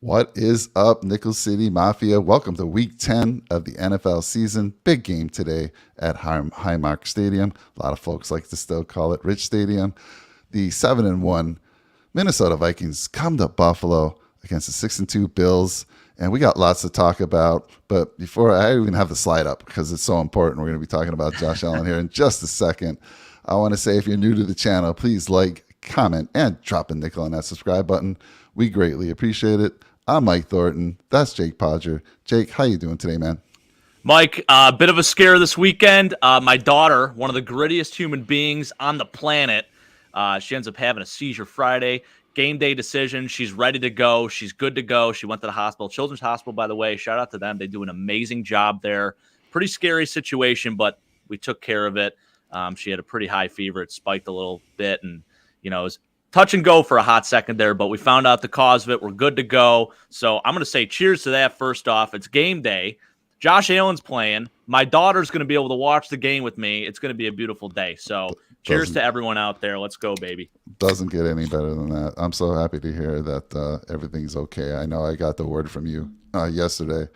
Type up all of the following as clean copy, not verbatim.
What is up, Nickel City Mafia? Welcome to Week 10 of the NFL season. Big game today at Highmark Stadium. A lot of folks like to still call it Rich Stadium. The 7-1 Minnesota Vikings come to Buffalo against the 6-2 Bills. And we got lots to talk about. But before I even have the slide up, because it's so important, we're going to be talking about Josh Allen here in just a second. I want to say if you're new to the channel, please like, comment, and drop a nickel on that subscribe button. We greatly appreciate it. I'm Mike Thornton. That's Jake Podger. Jake, how you doing today, man? Mike, a bit of a scare this weekend. My daughter, one of the grittiest human beings on the planet, she ends up having a seizure Friday. Game day decision. She's ready to go. She's good to go. She went to the hospital. Children's Hospital, by the way. Shout out to them. They do an amazing job there. Pretty scary situation, but we took care of it. She had a pretty high fever. It spiked a little bit, and it was touch and go for a hot second there, but we found out the cause of it. We're good to go. So I'm going to say cheers to that first off. It's game day. Josh Allen's playing. My daughter's going to be able to watch the game with me. It's going to be a beautiful day. So cheers to everyone out there. Let's go, baby. Doesn't get any better than that. I'm so happy to hear that everything's okay. I know I got the word from you yesterday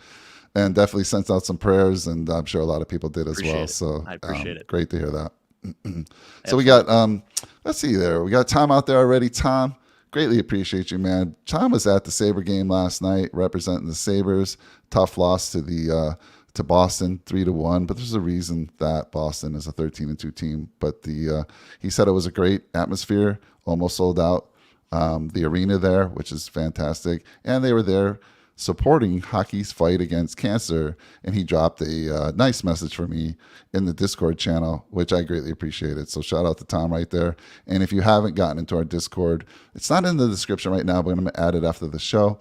and definitely sent out some prayers, and I'm sure a lot of people did as well. So I appreciate it. Great to hear that. So we got, let's see there. We got Tom out there already. Tom, greatly appreciate you, man. Tom was at the Sabre game last night representing the Sabres. Tough loss to Boston, 3-1. But there's a reason that Boston is a 13-2 team. But he said it was a great atmosphere, almost sold out. The arena there, which is fantastic. And they were there supporting hockey's fight against cancer, and he dropped a nice message for me in the Discord channel, which I greatly appreciated. So shout out to Tom right there. And if you haven't gotten into our Discord, it's not in the description right now, but I'm going to add it after the show.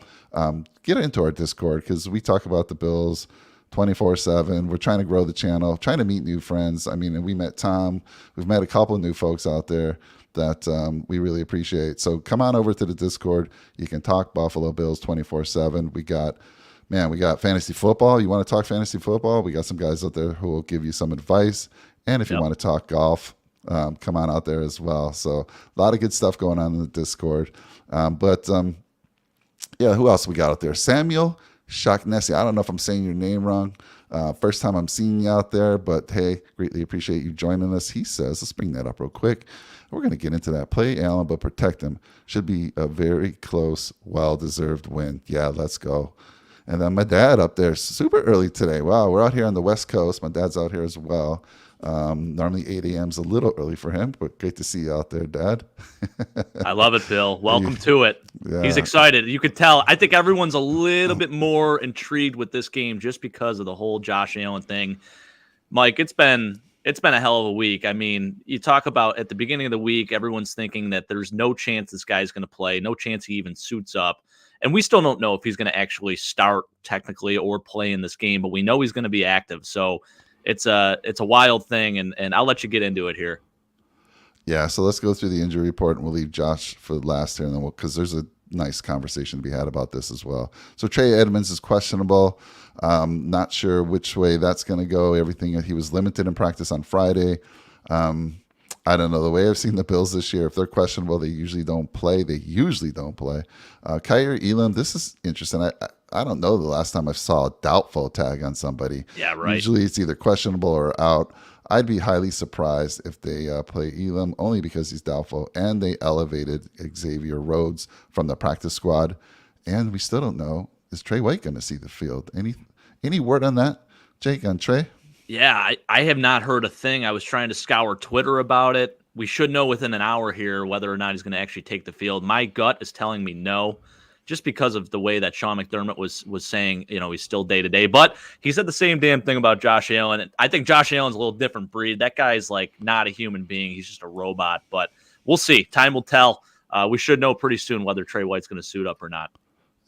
Get into our Discord because we talk about the Bills 24/7. We're trying to grow the channel, trying to meet new friends. I mean, and we met Tom. We've met a couple of new folks out there that we really appreciate. So come on over to the Discord. You can talk Buffalo Bills 24/7. We got fantasy football. You want to talk fantasy football? We got some guys out there who will give you some advice. And if you want to talk golf, come on out there as well. So a lot of good stuff going on in the Discord. Yeah, who else we got out there? Samuel Shaknesi. I don't know if I'm saying your name wrong. First time I'm seeing you out there, but hey, greatly appreciate you joining us. He says, let's bring that up real quick. We're going to get into that. Play Allen, but protect him. Should be a very close, well-deserved win. Yeah, let's go. And then my dad up there super early today. Wow, we're out here on the West Coast. My dad's out here as well. Normally 8 a.m. is a little early for him, but great to see you out there, Dad. I love it, Bill. Welcome to it. Yeah. He's excited. You could tell. I think everyone's a little bit more intrigued with this game just because of the whole Josh Allen thing. Mike, it's been a hell of a week. I mean, you talk about at the beginning of the week, everyone's thinking that there's no chance this guy's going to play, no chance he even suits up. And we still don't know if he's going to actually start technically or play in this game, but we know he's going to be active. So it's a wild thing, and I'll let you get into it here. Yeah, so let's go through the injury report, and we'll leave Josh for last here, and then because there's a nice conversation to be had about this as well. So Trey Edmonds is questionable. Not sure which way that's going to go. Everything, he was limited in practice on Friday. I don't know. The way I've seen the Bills this year, if they're questionable, they usually don't play. Kyer Elam, this is interesting. I don't know the last time I saw a doubtful tag on somebody. Yeah, right. Usually it's either questionable or out. I'd be highly surprised if they play Elam, only because he's doubtful, and they elevated Xavier Rhodes from the practice squad. And we still don't know, is Trey White going to see the field? Any word on that, Jake, on Trey? Yeah, I have not heard a thing. I was trying to scour Twitter about it. We should know within an hour here whether or not he's going to actually take the field. My gut is telling me no, just because of the way that Sean McDermott was saying, he's still day-to-day. But he said the same damn thing about Josh Allen. I think Josh Allen's a little different breed. That guy's like not a human being. He's just a robot. But we'll see. Time will tell. We should know pretty soon whether Trey White's going to suit up or not.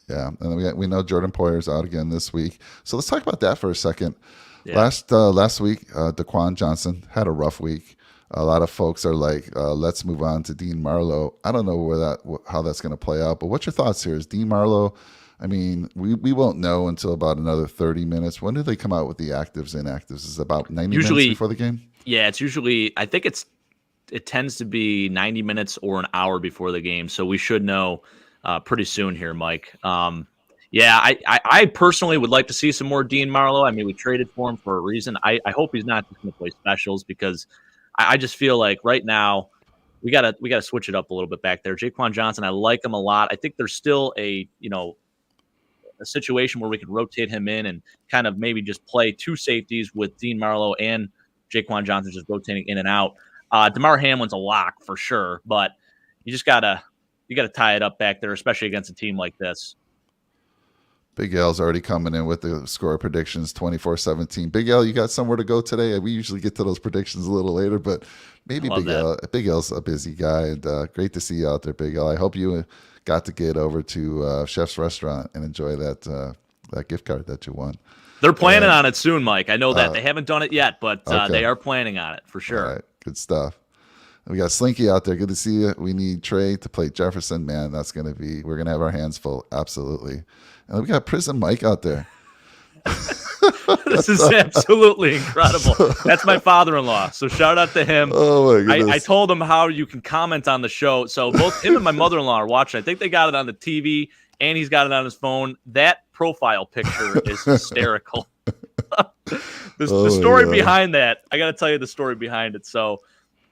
Yeah, and we know Jordan Poyer's out again this week. So let's talk about that for a second. Yeah. Last week, Daquan Johnson had a rough week. A lot of folks are like, let's move on to Dean Marlowe. I don't know how that's going to play out, but what's your thoughts here? Is Dean Marlowe, I mean, we won't know until about another 30 minutes. When do they come out with the actives and inactives? Is it about 90 minutes before the game? Yeah, it's usually, I think it tends to be 90 minutes or an hour before the game. So we should know pretty soon here, Mike. Yeah, I personally would like to see some more Dean Marlowe. I mean, we traded for him for a reason. I hope he's not just going to play specials because I just feel like right now we gotta switch it up a little bit back there. Jaquan Johnson, I like him a lot. I think there's still a situation where we could rotate him in and kind of maybe just play two safeties with Dean Marlowe and Jaquan Johnson just rotating in and out. DeMar Hamlin's a lock for sure, but you gotta tie it up back there, especially against a team like this. Big L's already coming in with the score predictions 24-17. Big L, you got somewhere to go today? We usually get to those predictions a little later, but maybe Big L's a busy guy, and great to see you out there, Big L. I hope you got to get over to Chef's Restaurant and enjoy that gift card that you won. They're planning on it soon, Mike. I know that. They haven't done it yet, but okay. They are planning on it for sure. All right, good stuff. We got Slinky out there. Good to see you. We need Trey to play Jefferson. Man, we're going to have our hands full. Absolutely. And we got Prison Mike out there. This is absolutely incredible. That's my father-in-law. So shout out to him. Oh my goodness. I told him how you can comment on the show. So both him and my mother-in-law are watching. I think they got it on the TV and he's got it on his phone. That profile picture is hysterical. The story behind that, I got to tell you the story behind it. So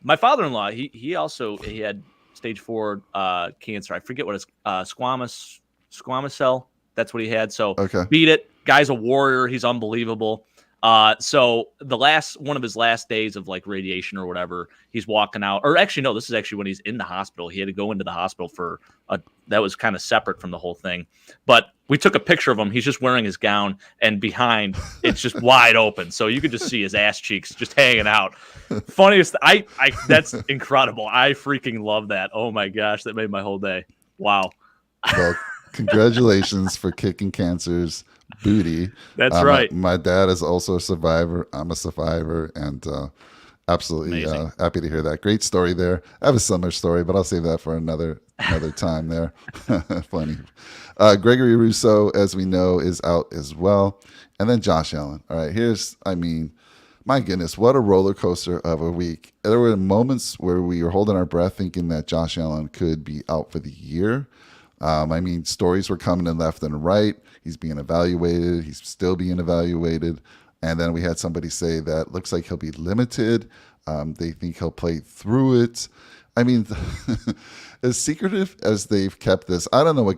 my father-in-law, he had stage 4 cancer. I forget what it's squamous cell. That's what he had. So beat it. Guy's a warrior. He's unbelievable. So one of his last days of like radiation or whatever, he's walking out. Or actually, no, this is actually when he's in the hospital. He had to go into the hospital that was kind of separate from the whole thing. But we took a picture of him. He's just wearing his gown, and behind it's just wide open, so you could just see his ass cheeks just hanging out. Funniest, that's incredible. I freaking love that. Oh my gosh, that made my whole day. Wow. Well, congratulations for kicking cancer's booty. That's right. My dad is also a survivor. I'm a survivor, and absolutely happy to hear that. Great story there. I have a similar story, but I'll save that for another time there. Funny. Gregory Rousseau, as we know, is out as well. And then Josh Allen. All right, my goodness, what a roller coaster of a week. There were moments where we were holding our breath thinking that Josh Allen could be out for the year. Stories were coming in left and right. He's being evaluated. He's still being evaluated. And then we had somebody say that looks like he'll be limited. They think he'll play through it. As secretive as they've kept this, I don't know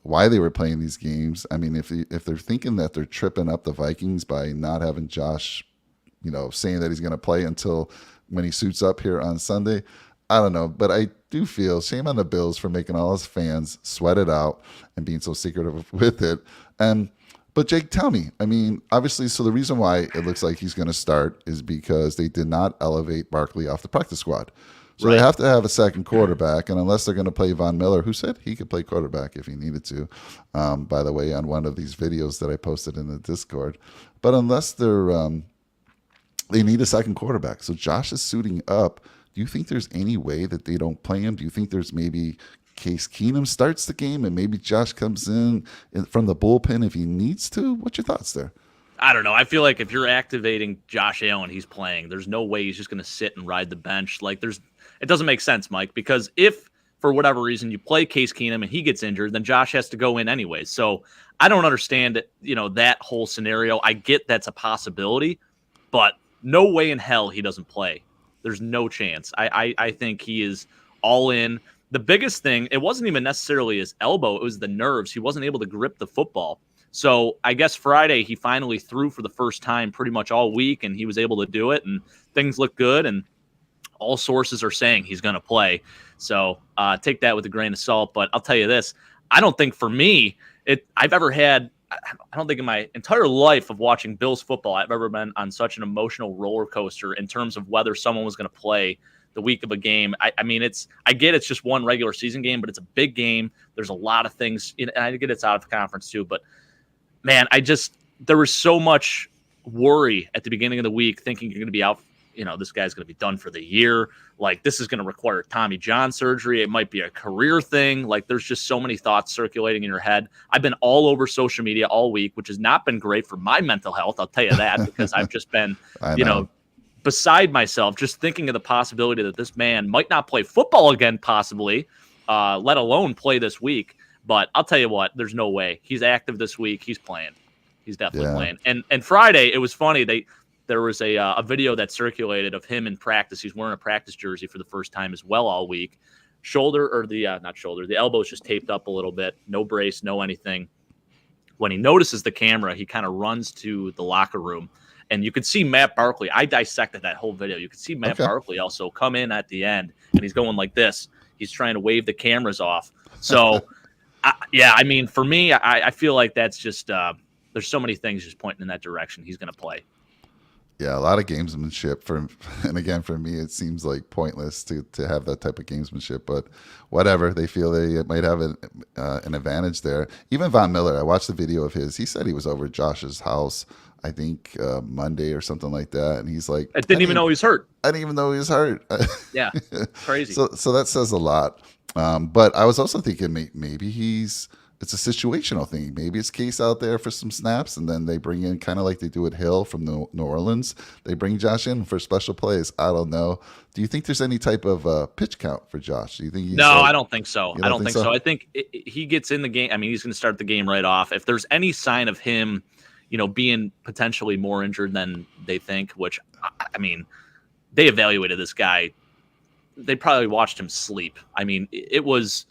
why they were playing these games. If they're thinking that they're tripping up the Vikings by not having Josh, saying that he's going to play until when he suits up here on Sunday, I don't know. But I do feel shame on the Bills for making all his fans sweat it out and being so secretive with it. But Jake, tell me, obviously, so the reason why it looks like he's going to start is because they did not elevate Barkley off the practice squad. So They have to have a second quarterback, and unless they're going to play Von Miller, who said he could play quarterback if he needed to, by the way, on one of these videos that I posted in the Discord. But unless they need a second quarterback. So Josh is suiting up. Do you think there's any way that they don't play him? Do you think there's maybe Case Keenum starts the game and maybe Josh comes in from the bullpen if he needs to? What's your thoughts there? I don't know. I feel like if you're activating Josh Allen, he's playing. There's no way he's just going to sit and ride the bench. It doesn't make sense, Mike, because if for whatever reason you play Case Keenum and he gets injured, then Josh has to go in anyways. So I don't understand, that whole scenario. I get that's a possibility, but no way in hell he doesn't play. There's no chance. I think he is all in. The biggest thing, it wasn't even necessarily his elbow. It was the nerves. He wasn't able to grip the football. So I guess Friday he finally threw for the first time pretty much all week, and he was able to do it, and things look good, and all sources are saying he's going to play. So take that with a grain of salt. But I'll tell you this. I don't think for me, I've ever had – I don't think in my entire life of watching Bills football, I've ever been on such an emotional roller coaster in terms of whether someone was going to play the week of a game. I get it's just one regular season game, but it's a big game. There's a lot of things, and I get it's out of the conference too. But man, there was so much worry at the beginning of the week, thinking you're going to be out. This guy's going to be done for the year. Like, this is going to require Tommy John surgery. It might be a career thing. Like, there's just so many thoughts circulating in your head. I've been all over social media all week, which has not been great for my mental health. I'll tell you that, because I've just been, beside myself, just thinking of the possibility that this man might not play football again, possibly, let alone play this week. But I'll tell you what, there's no way. He's active this week. He's playing. He's definitely Yeah. playing. And Friday, it was funny. There was a video that circulated of him in practice. He's wearing a practice jersey for the first time as well all week. The elbow's just taped up a little bit. No brace, no anything. When he notices the camera, he kind of runs to the locker room. And you could see Matt Barkley. I dissected that whole video. You could see Matt Barkley also come in at the end, and he's going like this. He's trying to wave the cameras off. So, I mean, for me, I feel like that's just there's so many things just pointing in that direction. He's going to play. Yeah, a lot of gamesmanship and again, for me, it seems like pointless to have that type of gamesmanship, but whatever. They feel they might have an advantage there. Even Von Miller, I watched the video of his. He said he was over at Josh's house, I think Monday or something like that, and he's like, I didn't even know he was hurt. I didn't even know he was hurt. Yeah, crazy. So that says a lot. But I was also thinking maybe it's a situational thing. Maybe it's Case out there for some snaps, and then they bring in, kind of like they do at Hill from New Orleans. They bring Josh in for special plays. I don't know. Do you think there's any type of pitch count for Josh? Do you think? No, I don't think so. I don't think so. I think he gets in the game. I mean, he's going to start the game right off. If there's any sign of him, being potentially more injured than they think, which, I mean, they evaluated this guy. They probably watched him sleep. I mean, it was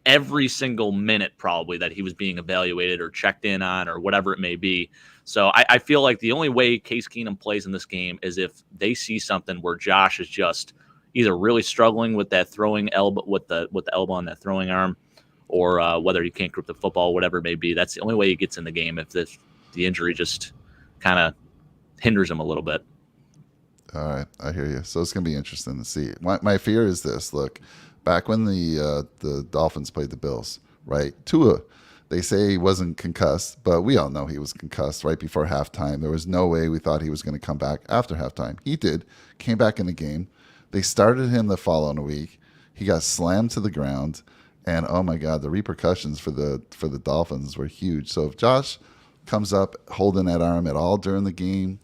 every single minute probably that he was being evaluated or checked in on or whatever it may be. So I feel like the only way Case Keenum plays in this game is if they see something where Josh is just either really struggling with that throwing elbow, with the elbow on that throwing arm, or whether he can't grip the football, whatever it may be. That's the only way he gets in the game, if the injury just kind of hinders him a little bit. All right, I hear you. So it's going to be interesting to see. My fear is this. Look, back when the Dolphins played the Bills, right? Tua, they say he wasn't concussed, but we all know he was concussed right before halftime. There was no way we thought he was going to come back after halftime. He did, came back in the game. They started him the following week. He got slammed to the ground, and oh my God, the repercussions for the Dolphins were huge. So if Josh comes up holding that arm at all during the game,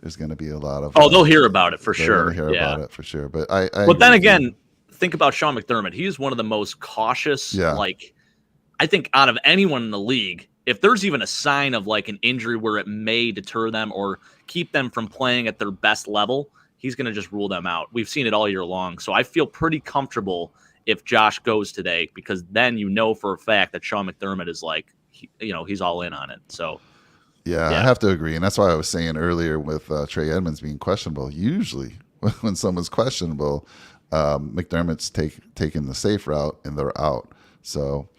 there's going to be a lot of they'll hear about it for sure. About it for sure. But but then again, think about Sean McDermott. He's one of the most cautious, I think, out of anyone in the league. If there's even a sign of like an injury where it may deter them or keep them from playing at their best level, he's going to just rule them out. We've seen it all year long. So I feel pretty comfortable if Josh goes today, because then for a fact that Sean McDermott is like, he's all in on it. So. Yeah, I have to agree. And that's why I was saying earlier with Trey Edmonds being questionable. Usually when someone's questionable, McDermott's taking the safe route and they're out. So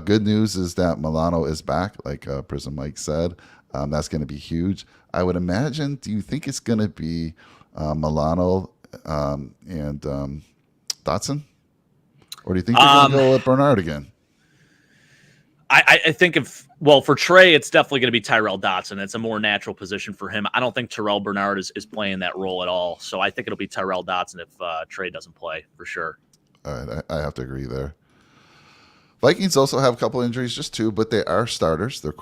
good news is that Milano is back, like Prison Mike said. That's going to be huge. I would imagine, do you think it's going to be Milano and Dotson? Or do you think they're going to go with Bernard again? I think for Trey, it's definitely going to be Tyrell Dotson. It's a more natural position for him. I don't think Terrell Bernard is playing that role at all. So I think it'll be Tyrell Dotson if Trey doesn't play, for sure. All right, I have to agree there. Vikings also have a couple injuries, just two, but they are starters. Their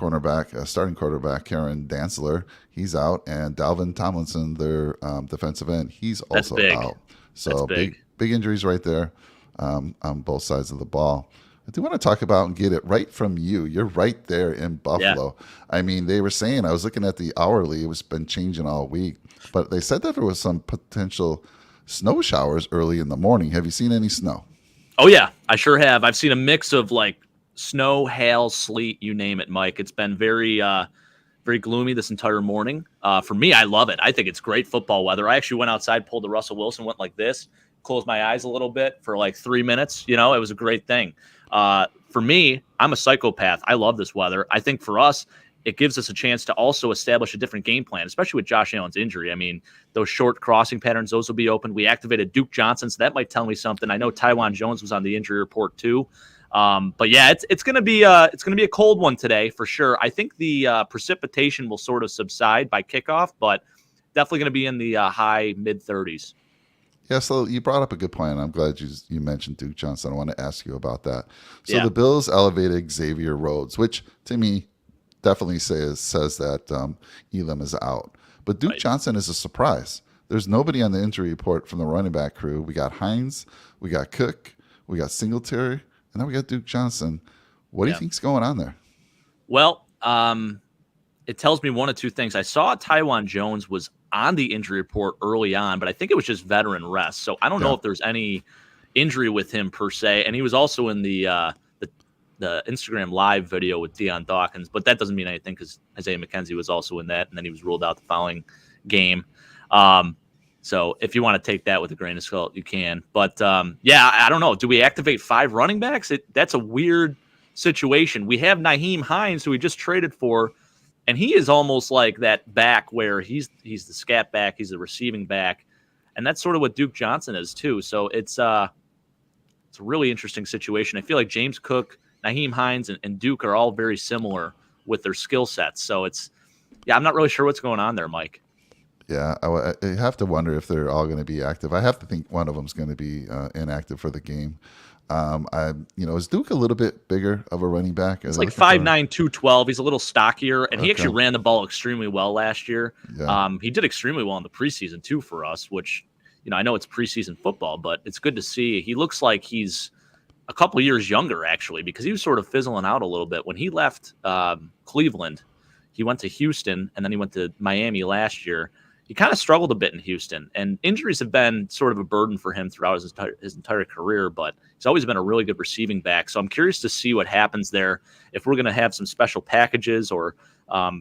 starting quarterback, Karen Dantzler, he's out, and Dalvin Tomlinson, their defensive end, he's also out. So big injuries right there on both sides of the ball. I do want to talk about and get it right from you. You're right there in Buffalo. Yeah. I mean, they were saying, I was looking at the hourly, it was been changing all week, but they said that there was some potential snow showers early in the morning. Have you seen any snow? Oh, yeah, I sure have. I've seen a mix of like snow, hail, sleet, you name it, Mike. It's been very gloomy this entire morning. For me, I love it. I think it's great football weather. I actually went outside, pulled the Russell Wilson, went like this, closed my eyes a little bit for like 3 minutes. It was a great thing. For me, I'm a psychopath. I love this weather. I think for us, it gives us a chance to also establish a different game plan, especially with Josh Allen's injury. I mean, those short crossing patterns, those will be open. We activated Duke Johnson, so that might tell me something. I know Tywan Jones was on the injury report too. But yeah, it's going to be a cold one today for sure. I think the precipitation will sort of subside by kickoff, but definitely going to be in the high mid 30s. Yeah, so you brought up a good point. I'm glad you mentioned Duke Johnson. I want to ask you about that. So the Bills elevated Xavier Rhodes, which to me definitely says that Elam is out. But Duke Johnson is a surprise. There's nobody on the injury report from the running back crew. We got Hines, we got Cook, we got Singletary, and then we got Duke Johnson. What do you think's going on there? Well, it tells me one of two things. I saw Taiwan Jones was on the injury report early on, but I think it was just veteran rest. So I don't know if there's any injury with him per se. And he was also in the Instagram live video with Deion Dawkins, but that doesn't mean anything because Isaiah McKenzie was also in that, and then he was ruled out the following game. So if you want to take that with a grain of salt, you can. But I don't know. Do we activate 5 running backs? That's a weird situation. We have Nyheim Hines, who we just traded for, and he is almost like that back where he's the scat back, he's the receiving back, and that's sort of what Duke Johnson is too. So it's a really interesting situation. I feel like James Cook, Nyheim Hines, and Duke are all very similar with their skill sets. So I'm not really sure what's going on there, Mike. Yeah, I have to wonder if they're all going to be active. I have to think one of them's going to be inactive for the game. Is Duke a little bit bigger of a running back? It's like 5'9", 212. He's a little stockier, and he actually ran the ball extremely well last year. Yeah. He did extremely well in the preseason too for us, which, I know it's preseason football, but it's good to see. He looks like he's a couple of years younger, actually, because he was sort of fizzling out a little bit. When he left Cleveland, he went to Houston, and then he went to Miami last year. He kind of struggled a bit in Houston, and injuries have been sort of a burden for him throughout his entire career, but he's always been a really good receiving back. So I'm curious to see what happens there, if we're going to have some special packages or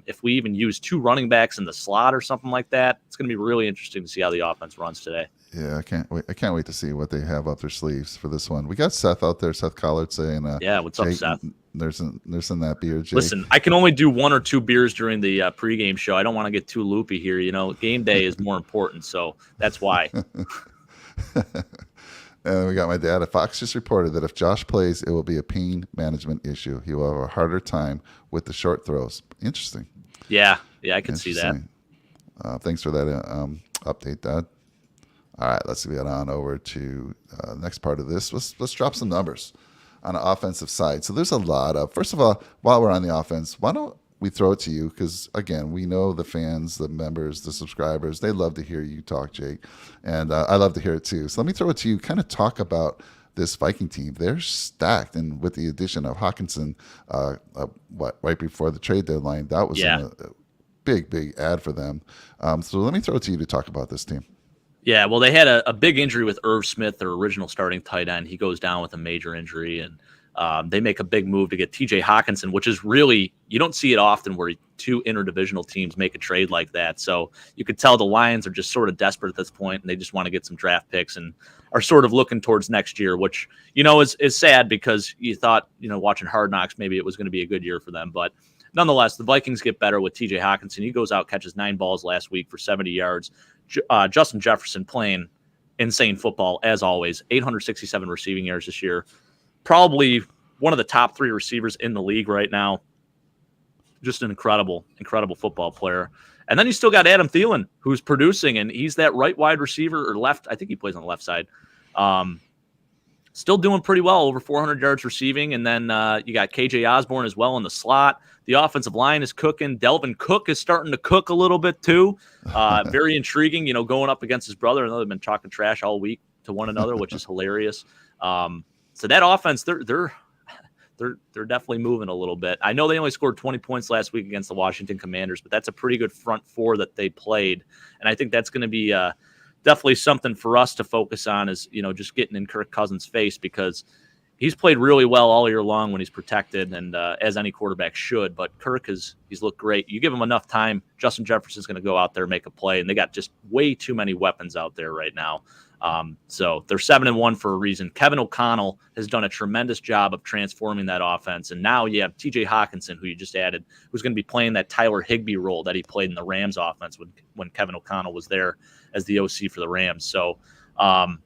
if we even use 2 running backs in the slot or something like that. It's going to be really interesting to see how the offense runs today. Yeah, I can't wait to see what they have up their sleeves for this one. We got Seth out there, Seth Collard saying, what's up, Seth? There's in that beer, Jake. Listen, I can only do 1 or 2 beers during the pregame show. I don't want to get too loopy here. Game day is more important, so that's why. And we got my dad. Fox just reported that if Josh plays, it will be a pain management issue. He will have a harder time with the short throws. Interesting. Yeah, I can see that. Thanks for that update, Dad. All right, let's get on over to the next part of this. Let's drop some numbers on the offensive side. So there's a lot of, first of all, while we're on the offense, why don't we throw it to you? Because, again, we know the fans, the members, the subscribers, they love to hear you talk, Jake. And I love to hear it too. So let me throw it to you. Kind of talk about this Viking team. They're stacked. And with the addition of Hawkinson, right before the trade deadline, that was a big ad for them. So let me throw it to you to talk about this team. Yeah, well, they had a big injury with Irv Smith, their original starting tight end. He goes down with a major injury, and they make a big move to get TJ Hawkinson, which is really, you don't see it often where 2 interdivisional teams make a trade like that. So you could tell the Lions are just sort of desperate at this point, and they just want to get some draft picks and are sort of looking towards next year, which, is sad because you thought, watching Hard Knocks, maybe it was going to be a good year for them. But nonetheless, the Vikings get better with TJ Hawkinson. He goes out, catches 9 balls last week for 70 yards. Justin Jefferson playing insane football, as always. 867 receiving yards this year. Probably one of the top 3 receivers in the league right now. Just an incredible football player. And then you still got Adam Thielen, who's producing, and he's that right wide receiver or left. I think he plays on the left side. Still doing pretty well, over 400 yards receiving. And then you got KJ Osborne as well in the slot. The offensive line is cooking. Delvin Cook is starting to cook a little bit too. Very intriguing, going up against his brother. I know they've been talking trash all week to one another, which is hilarious. So that offense, they're definitely moving a little bit. I know they only scored 20 points last week against the Washington Commanders, but that's a pretty good front 4 that they played. And I think that's going to be definitely something for us to focus on is, just getting in Kirk Cousins' face, because he's played really well all year long when he's protected, and as any quarterback should. But Kirk he's looked great. You give him enough time, Justin Jefferson's going to go out there and make a play, and they got just way too many weapons out there right now. So they're 7-1 for a reason. Kevin O'Connell has done a tremendous job of transforming that offense, and now you have TJ Hawkinson, who you just added, who's going to be playing that Tyler Higbee role that he played in the Rams offense when Kevin O'Connell was there as the OC for the Rams. So, I'll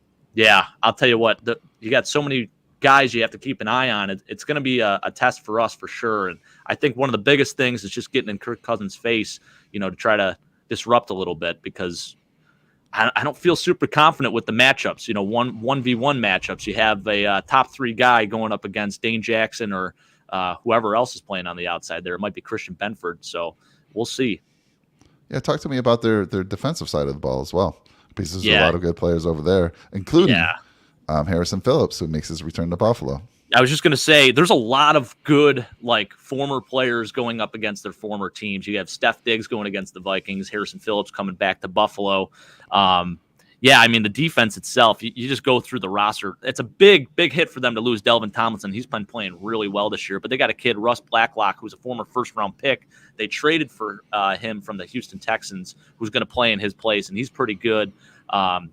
tell you what, you got so many guys you have to keep an eye on. It's going to be a test for us for sure. And I think one of the biggest things is just getting in Kirk Cousins' face, to try to disrupt a little bit, because I don't feel super confident with the matchups. 1v1 matchups. You have a top 3 guy going up against Dane Jackson or whoever else is playing on the outside there. It might be Christian Benford. So we'll see. Yeah, talk to me about their defensive side of the ball as well. Because there's a lot of good players over there, including Harrison Phillips, who makes his return to Buffalo. I was just going to say, there's a lot of good, like, former players going up against their former teams. You have Steph Diggs going against the Vikings, Harrison Phillips coming back to Buffalo. Yeah, I mean, the defense itself, you just go through the roster. It's a big hit for them to lose Delvin Tomlinson. He's been playing really well this year, but they got a kid, Russ Blacklock, who's a former first-round pick. They traded for him from the Houston Texans, who's going to play in his place, and he's pretty good.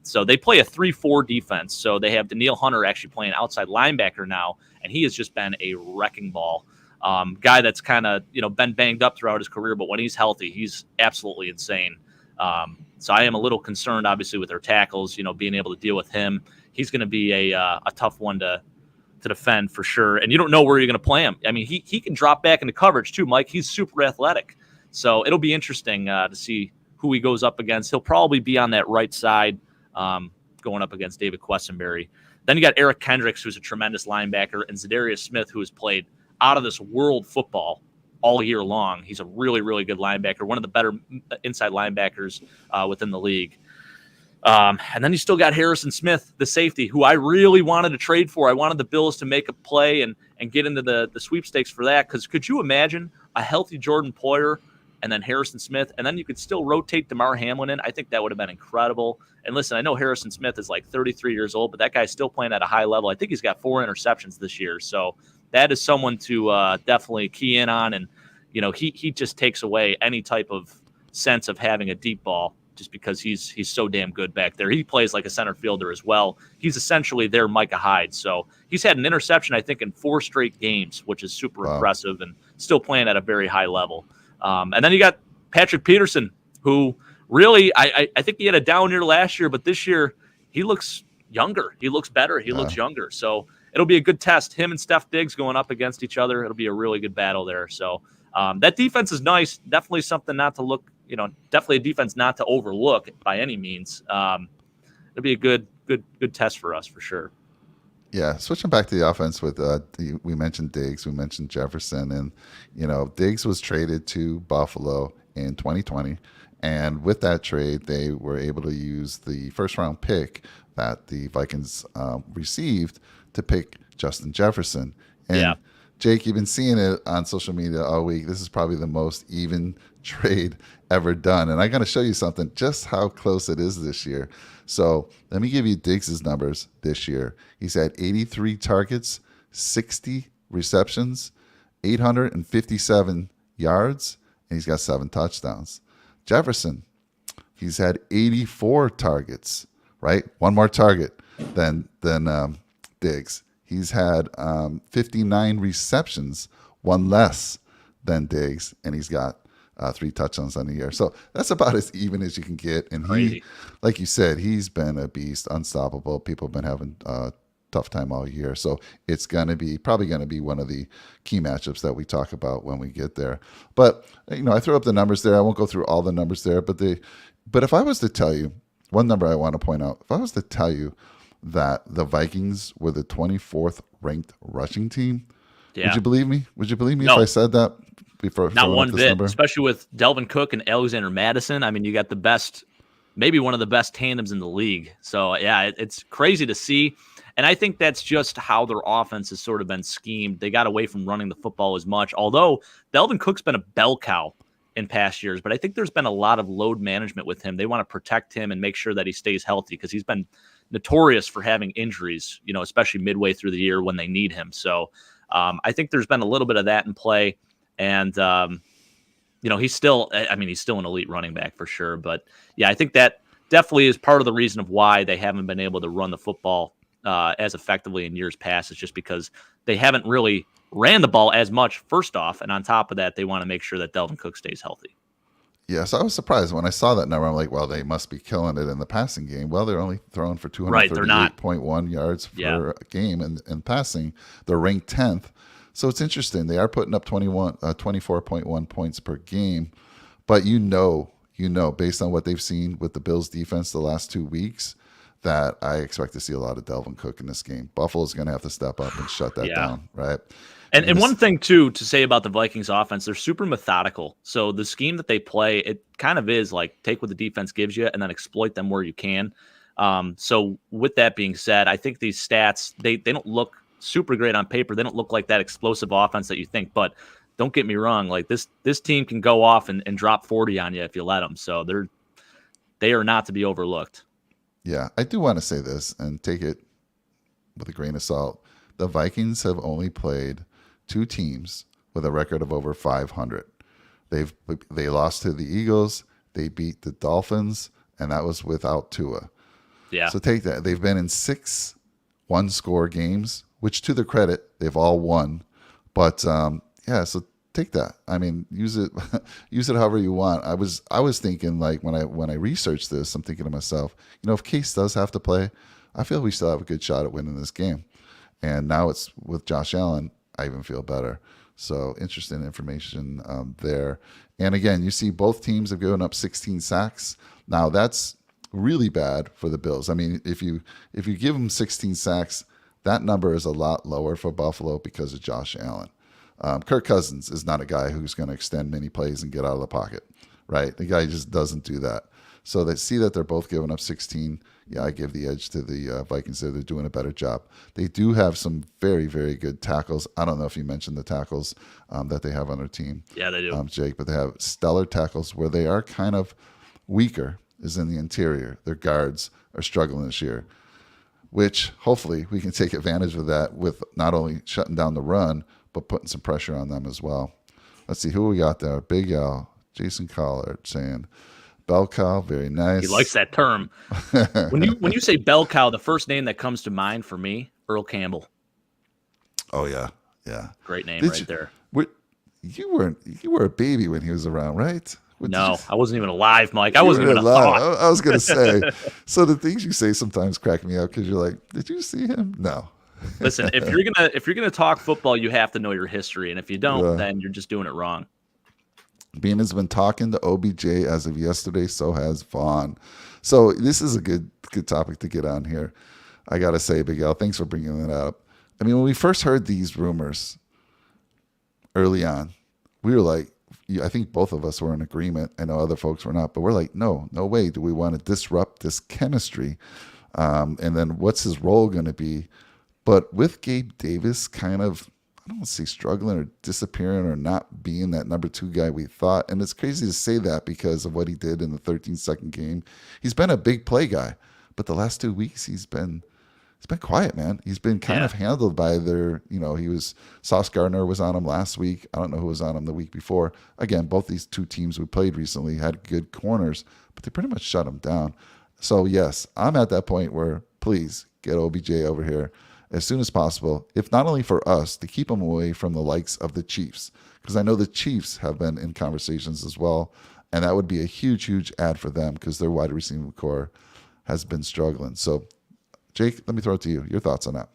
So they play a 3-4 defense. So they have Daniil Hunter actually playing outside linebacker now, and he has just been a wrecking ball. Guy that's kind of, been banged up throughout his career, but when he's healthy, he's absolutely insane. So I am a little concerned, obviously, with their tackles, being able to deal with him. He's going to be a tough one to defend for sure. And you don't know where you're going to play him. I mean, he can drop back into coverage too, Mike. He's super athletic. So it'll be interesting to see who he goes up against. He'll probably be on that right side going up against David Quessenberry. Then you got Eric Kendricks, who's a tremendous linebacker, and Zadarius Smith, who has played out of this world football all year long. He's a really, really good linebacker, one of the better inside linebackers within the league. And then you still got Harrison Smith, the safety, who I really wanted to trade for. I wanted the Bills to make a play and get into the sweepstakes for that, because could you imagine a healthy Jordan Poyer and then Harrison Smith, and then you could still rotate DeMar Hamlin in? I think that would have been incredible. And listen, I know Harrison Smith is like 33 years old, but that guy's still playing at a high level. I think he's got 4 interceptions this year. So that is someone to definitely key in on. And, he just takes away any type of sense of having a deep ball just because he's so damn good back there. He plays like a center fielder as well. He's essentially their Micah Hyde. So he's had an interception, I think, in 4 straight games, which is super impressive, and still playing at a very high level. And then you got Patrick Peterson, who really, I think he had a down year last year, but this year he looks younger. He looks better. He looks younger. So it'll be a good test. Him and Steph Diggs going up against each other. It'll be a really good battle there. So that defense is nice. Definitely something not to look, definitely a defense not to overlook by any means. It'll be a good test for us for sure. Yeah, switching back to the offense with we mentioned Diggs, we mentioned Jefferson, and Diggs was traded to Buffalo in 2020, and with that trade, they were able to use the first round pick that the Vikings received to pick Justin Jefferson. And Jake, you've been seeing it on social media all week. This is probably the most even trade ever done, and I got to show you something just how close it is this year. So let me give you Diggs' numbers this year. He's had 83 targets, 60 receptions, 857 yards, and he's got 7 touchdowns. Jefferson, he's had 84 targets, right? One more target than Diggs. He's had 59 receptions, one less than Diggs, and he's got 3 touchdowns on the year. So that's about as even as you can get. And he, like you said, he's been a beast, unstoppable. People have been having a tough time all year. So it's probably going to be one of the key matchups that we talk about when we get there. But, I threw up the numbers there. I won't go through all the numbers there. But if I was to tell you, one number I want to point out, if I was to tell you that the Vikings were the 24th ranked rushing team, would you believe me? Would you believe me if I said that? Before not one bit, number? Especially with Delvin Cook and Alexander Madison. I mean, you got the best, maybe one of the best tandems in the league. So, yeah, it's crazy to see. And I think that's just how their offense has sort of been schemed. They got away from running the football as much, although Delvin Cook's been a bell cow in past years. But I think there's been a lot of load management with him. They want to protect him and make sure that he stays healthy because he's been notorious for having injuries, especially midway through the year when they need him. So I think there's been a little bit of that in play. And, he's still an elite running back for sure. But, yeah, I think that definitely is part of the reason of why they haven't been able to run the football as effectively in years past. It's just because they haven't really ran the ball as much, first off. And on top of that, they want to make sure that Delvin Cook stays healthy. Yeah, so I was surprised when I saw that number. I'm like, well, they must be killing it in the passing game. Well, they're only throwing for 238.1 yards per game in passing. They're ranked 10th. So it's interesting. They are putting up 24.1 points per game. But based on what they've seen with the Bills defense the last 2 weeks, that I expect to see a lot of Delvin Cook in this game. Buffalo's going to have to step up and shut that down, right? And one thing, too, to say about the Vikings offense, they're super methodical. So the scheme that they play, it kind of is like take what the defense gives you and then exploit them where you can. So with that being said, I think these stats, they don't look super great on paper. They don't look like that explosive offense that you think, but don't get me wrong. Like this team can go off and drop 40 on you if you let them. So they are not to be overlooked. Yeah, I do want to say this and take it with a grain of salt. The Vikings have only played 2 teams with a record of over 500. They lost to the Eagles, they beat the Dolphins, and that was without Tua. Yeah. So take that. They've been in 6 one-score games, which to their credit, they've all won. But yeah, so take that. I mean, use it however you want. I was thinking, like, when I researched this, I'm thinking to myself, if Case does have to play, I feel we still have a good shot at winning this game. And now it's with Josh Allen, I even feel better. So interesting information there. And again, you see both teams have given up 16 sacks. Now that's really bad for the Bills. I mean, if you give them 16 sacks, that number is a lot lower for Buffalo because of Josh Allen. Kirk Cousins is not a guy who's going to extend many plays and get out of the pocket, right? The guy just doesn't do that. So they see that they're both giving up 16. Yeah, I give the edge to the Vikings there. They're doing a better job. They do have some very, very good tackles. I don't know if you mentioned the tackles that they have on their team. Yeah, they do. Jake, but they have stellar tackles. Where they are kind of weaker is in the interior. Their guards are struggling this year, which hopefully we can take advantage of that with not only shutting down the run, but putting some pressure on them as well. Let's see who we got there. Big Al, Jason Collard saying, bell cow, very nice. He likes that term. When you say bell cow, the first name that comes to mind for me, Earl Campbell. Oh yeah. Great name there. You were a baby when he was around, right? No, I wasn't even alive, Mike. I wasn't even a thought. I was going to say. So the things you say sometimes crack me up because you're like, did you see him? No. Listen, if you're gonna talk football, you have to know your history, and if you don't, then you're just doing it wrong. Bean has been talking to OBJ as of yesterday, so has Vaughn. So this is a good topic to get on here. I got to say, Big Al, thanks for bringing that up. I mean, when we first heard these rumors early on, we were like, I think both of us were in agreement. I know other folks were not, but we're like, no way do we want to disrupt this chemistry. And then what's his role going to be? But with Gabe Davis kind of, I don't want to say struggling or disappearing or not being that number 2 guy we thought. And it's crazy to say that because of what he did in the 13-second game. He's been a big play guy, but the last 2 weeks he's been quiet, man. He's been kind of handled by Sauce Gardner was on him last week. I don't know who was on him the week before. Again, both these 2 teams we played recently had good corners, but they pretty much shut him down. So yes, I'm at that point where please get OBJ over here as soon as possible, if not only for us, to keep him away from the likes of the Chiefs, because I know the Chiefs have been in conversations as well, and that would be a huge, huge ad for them because their wide receiving core has been struggling. So, Jake, let me throw it to you. Your thoughts on that?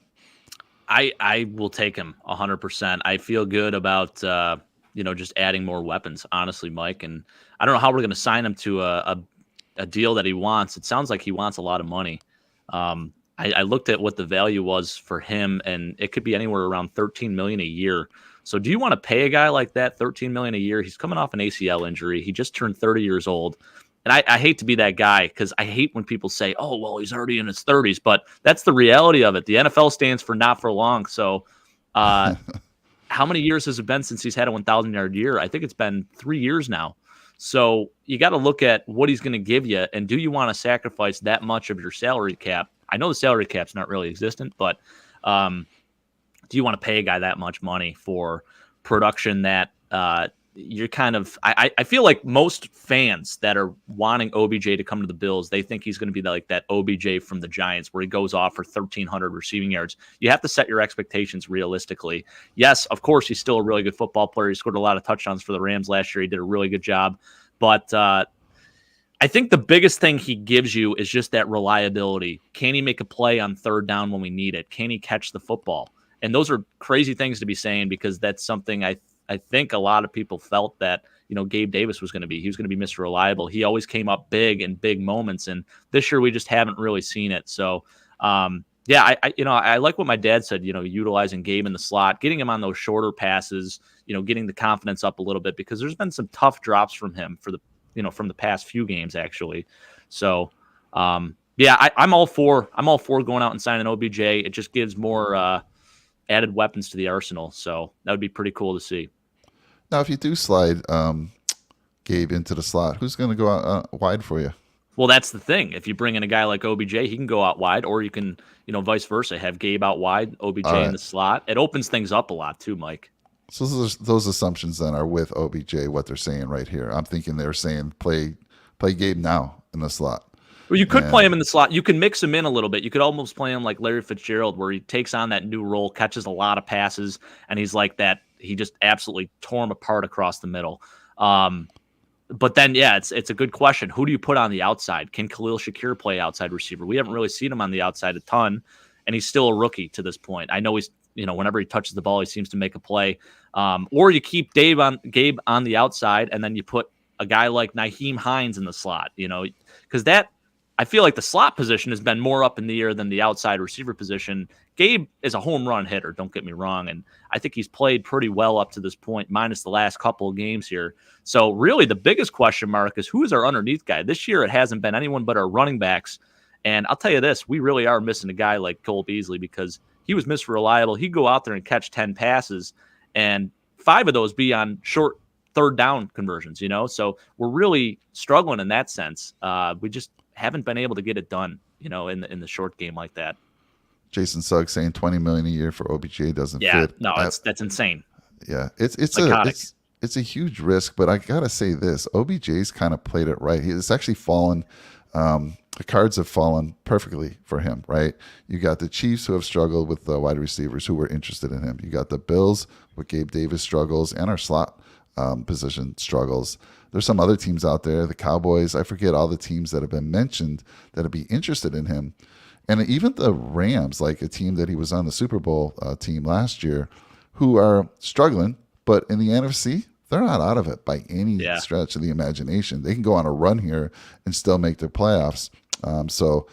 I will take him 100%. I feel good about just adding more weapons, honestly, Mike. And I don't know how we're going to sign him to a deal that he wants. It sounds like he wants a lot of money. I looked at what the value was for him, and it could be anywhere around $13 million a year. So do you want to pay a guy like that $13 million a year? He's coming off an ACL injury. He just turned 30 years old. And I hate to be that guy because I hate when people say, oh, well, he's already in his 30s. But that's the reality of it. The NFL stands for not for long. So how many years has it been since he's had a 1,000-yard year? I think it's been 3 years now. So you got to look at what he's going to give you. And do you want to sacrifice that much of your salary cap? I know the salary cap's not really existent, but do you want to pay a guy that much money for production that you're kind of I feel like most fans that are wanting OBJ to come to the Bills, they think he's going to be like that OBJ from the Giants where he goes off for 1,300 receiving yards. You have to set your expectations realistically. Yes, of course, he's still a really good football player. He scored a lot of touchdowns for the Rams last year. He did a really good job. But I think the biggest thing he gives you is just that reliability. Can he make a play on 3rd down when we need it? Can he catch the football? And those are crazy things to be saying because that's something I think a lot of people felt that, Gabe Davis was going to be. He was going to be Mr. Reliable. He always came up big in big moments, and this year we just haven't really seen it. So, I like what my dad said, utilizing Gabe in the slot, getting him on those shorter passes, getting the confidence up a little bit because there's been some tough drops from him from the past few games, actually. So, I'm all for going out and signing OBJ. It just gives more added weapons to the arsenal. So that would be pretty cool to see. Now, if you do slide Gabe into the slot, who's going to go out wide for you? Well, that's the thing. If you bring in a guy like OBJ, he can go out wide, or you can, vice versa, have Gabe out wide, OBJ All in right. the slot. It opens things up a lot too, Mike. So those assumptions then are with OBJ, what they're saying right here. I'm thinking they're saying play Gabe now in the slot. Well, you could play him in the slot. You can mix him in a little bit. You could almost play him like Larry Fitzgerald, where he takes on that new role, catches a lot of passes, and he's like that. He just absolutely tore him apart across the middle. But then, yeah, it's a good question. Who do you put on the outside? Can Khalil Shakir play outside receiver? We haven't really seen him on the outside a ton, and he's still a rookie to this point. I know he's, whenever he touches the ball, he seems to make a play. Or you keep Gabe on the outside, and then you put a guy like Nyheim Hines in the slot, because I feel like the slot position has been more up in the air than the outside receiver position. Gabe is a home run hitter, don't get me wrong, and I think he's played pretty well up to this point, minus the last couple of games here. So really the biggest question mark is who is our underneath guy? This year it hasn't been anyone but our running backs, and I'll tell you this, we really are missing a guy like Cole Beasley because he was Mr. Reliable. He'd go out there and catch 10 passes, and 5 of those be on short third down conversions, So we're really struggling in that sense. We just haven't been able to get it done, in the short game like that. Jason Suggs saying $20 million a year for OBJ doesn't fit. No, that's insane. Yeah, it's a huge risk, but I gotta say this: OBJ's kind of played it right. It's actually fallen. The cards have fallen perfectly for him, right? You got the Chiefs who have struggled with the wide receivers who were interested in him. You got the Bills with Gabe Davis struggles and our slot position struggles. There's some other teams out there, the Cowboys. I forget all the teams that have been mentioned that would be interested in him. And even the Rams, like a team that he was on the Super Bowl team last year, who are struggling, but in the NFC, they're not out of it by any stretch of the imagination. They can go on a run here and still make their playoffs. So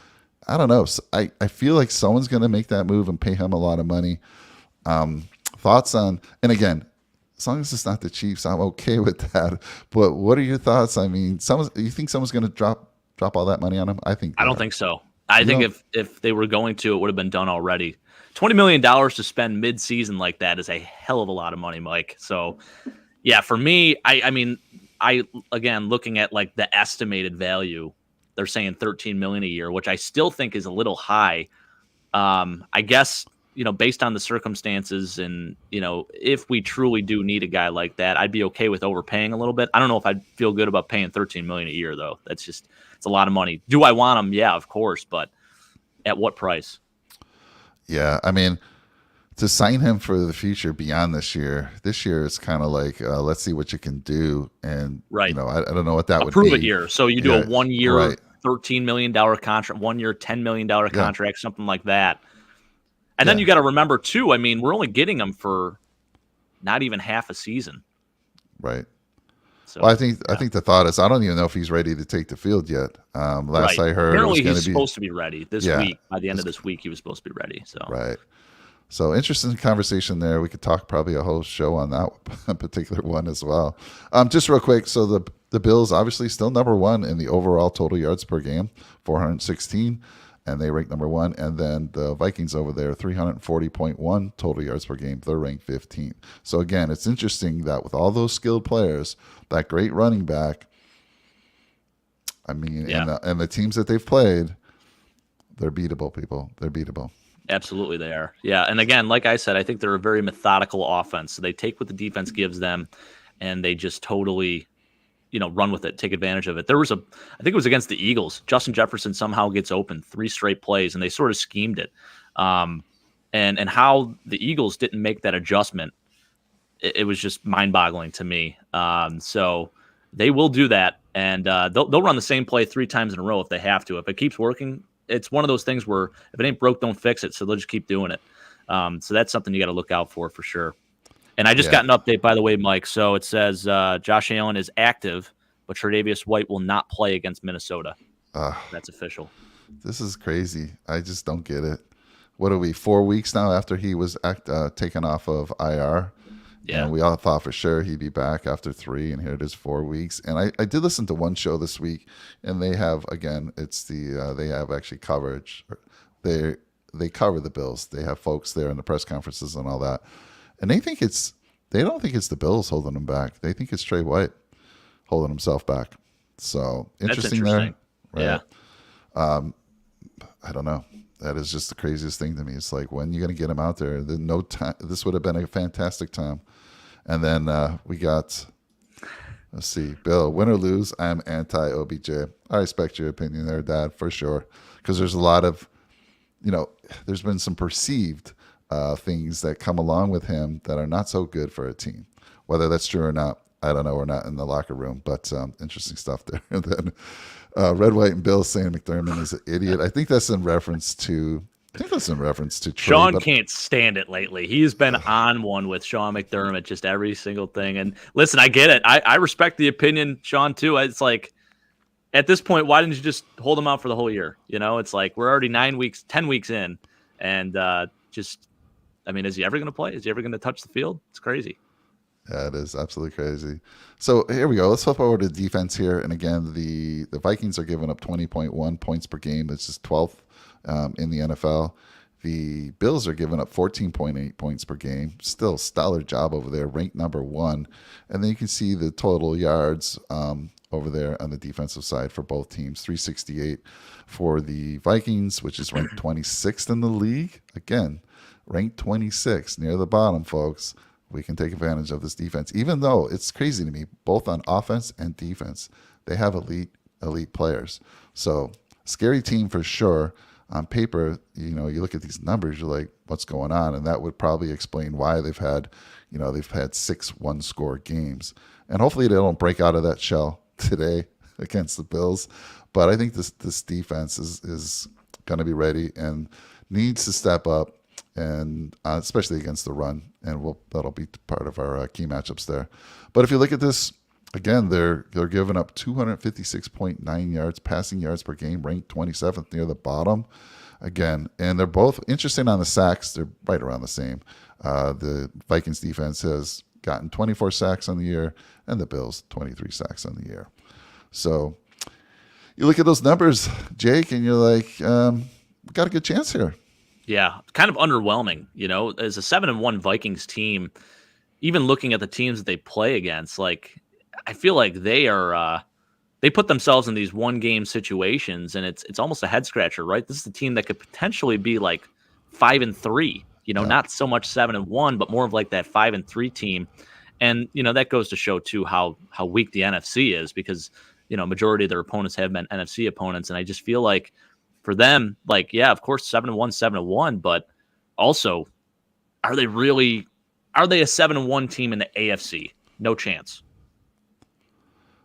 I don't know. I feel like someone's going to make that move and pay him a lot of money. Thoughts on, and again, as long as it's not the Chiefs, I'm okay with that. But what are your thoughts? I mean, you think someone's going to drop all that money on him? I don't think so. I think if they were going to, it would have been done already. $20 million to spend mid-season like that is a hell of a lot of money, Mike. So, yeah, for me, I mean, again, looking at like the estimated value, they're saying $13 million a year, which I still think is a little high. I guess, based on the circumstances and, if we truly do need a guy like that, I'd be okay with overpaying a little bit. I don't know if I'd feel good about paying $13 million a year, though. It's a lot of money. Do I want him? Yeah, of course. But at what price? Yeah. I mean, to sign him for the future beyond this year it's kind of like, let's see what you can do. And, right. I don't know what that would be. Prove it year. So you do a 1 year, right. $13 million contract, 1 year, $10 million contract, something like that. And then you got to remember too, I mean, we're only getting him for not even half a season. Right. So, well, I think the thought is I don't even know if he's ready to take the field yet. Last I heard, apparently he's supposed to be ready this week. By the end of this week, he was supposed to be ready. So right. So interesting conversation there. We could talk probably a whole show on that particular one as well. Just real quick. So the Bills obviously still number 1 in the overall total yards per game, 416, and they rank number 1. And then the Vikings over there, 340.1 total yards per game. They're ranked 15th. So again, it's interesting that with all those skilled players, that great running back, I mean, and the teams that they've played, they're beatable, people. They're beatable. Absolutely they are. Yeah, and again, like I said, I think they're a very methodical offense. So they take what the defense gives them, and they just totally, run with it, take advantage of it. I think it was against the Eagles. Justin Jefferson somehow gets open 3 straight plays, and they sort of schemed it. And how the Eagles didn't make that adjustment, it was just mind-boggling to me. So they will do that, and they'll run the same play 3 times in a row if they have to. If it keeps working, it's one of those things where if it ain't broke, don't fix it. So they'll just keep doing it. So that's something you got to look out for sure. And I just got an update, by the way, Mike. So it says Josh Allen is active, but Tre'Davious White will not play against Minnesota. That's official. This is crazy. I just don't get it. What are we, 4 weeks now after he was taken off of IR? Yeah. And we all thought for sure he'd be back after 3, and here it is 4 weeks. And I did listen to one show this week, and they have, again, they have actually coverage. they cover the Bills. They have folks there in the press conferences and all that, and they don't think it's the Bills holding them back. They think it's Trey White holding himself back. So interesting there, right? Yeah. I don't know. That is just the craziest thing to me. It's like, when are you going to get him out there? No time. This would have been a fantastic time. And then we got, let's see, Bill, win or lose, I'm anti-OBJ. I respect your opinion there, Dad, for sure. Because there's a lot of, there's been some perceived things that come along with him that are not so good for a team. Whether that's true or not, I don't know. We're not in the locker room, but interesting stuff there. And then Red, White, and Bill saying McDermott is an idiot. I think that's in reference to Trey. Sean can't stand it lately. He's been on one with Sean McDermott, just every single thing. And listen, I get it. I respect the opinion, Sean, too. It's like, at this point, why didn't you just hold him out for the whole year? It's like we're already 10 weeks in. And is he ever going to play? Is he ever going to touch the field? It's crazy. Yeah, it is absolutely crazy. So here we go. Let's flip over to defense here. And again, the Vikings are giving up 20.1 points per game. That's just 12th in the NFL. The Bills are giving up 14.8 points per game. Still stellar job over there, ranked number 1. And then you can see the total yards over there on the defensive side for both teams. 368 for the Vikings, which is ranked 26th in the league. Again, ranked 26, near the bottom, folks. We can take advantage of this defense, even though it's crazy to me, both on offense and defense, they have elite players. So scary team for sure. On paper, you look at these numbers, you're like, what's going on? And that would probably explain why they've had 6 one-score games. And hopefully they don't break out of that shell today against the Bills. But I think this defense is going to be ready and needs to step up, and especially against the run, and that'll be part of our key matchups there. But if you look at this again, they're giving up 256.9 yards, passing yards per game, ranked 27th near the bottom. Again, and they're both interesting on the sacks. They're right around the same. The Vikings defense has gotten 24 sacks on the year, and the Bills 23 sacks on the year. So you look at those numbers, Jake, and you're like, we got a good chance here. Yeah, kind of underwhelming, as a 7-1 Vikings team, even looking at the teams that they play against, like, I feel like they put themselves in these one-game situations, and it's almost a head-scratcher, right? This is the team that could potentially be like 5-3, not so much 7-1, but more of like that 5-3 team. And, that goes to show, too, how weak the NFC is, because, majority of their opponents have been NFC opponents, and I just feel like for them, like, yeah, of course, 7-1, but also, are they a 7-1 team in the AFC? No chance.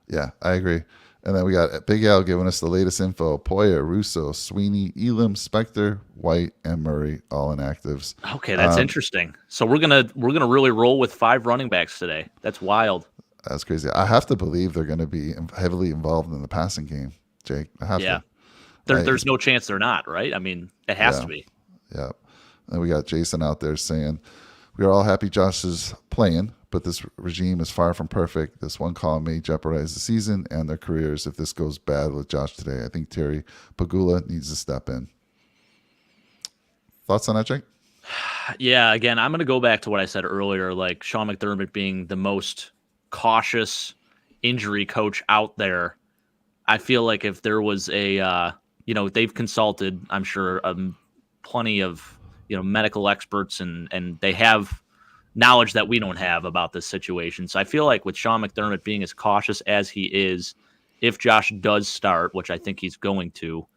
Yeah, I agree. And then we got Big Al giving us the latest info. Poyer, Russo, Sweeney, Elam, Spector, White, and Murray all inactives. Okay, that's interesting. So we're gonna really roll with 5 running backs today. That's wild. That's crazy. I have to believe they're going to be heavily involved in the passing game, Jake. I have to. There's no chance they're not, right? I mean, it has to be. Yeah. And we got Jason out there saying, we are all happy Josh is playing, but this regime is far from perfect. This one call may jeopardize the season and their careers if this goes bad with Josh today. I think Terry Pagula needs to step in. Thoughts on that, Jake? Yeah, again, I'm going to go back to what I said earlier, like Sean McDermott being the most cautious injury coach out there. I feel like if there was they've consulted, I'm sure, plenty of, medical experts, and they have knowledge that we don't have about this situation. So I feel like with Sean McDermott being as cautious as he is, if Josh does start, which I think he's going to,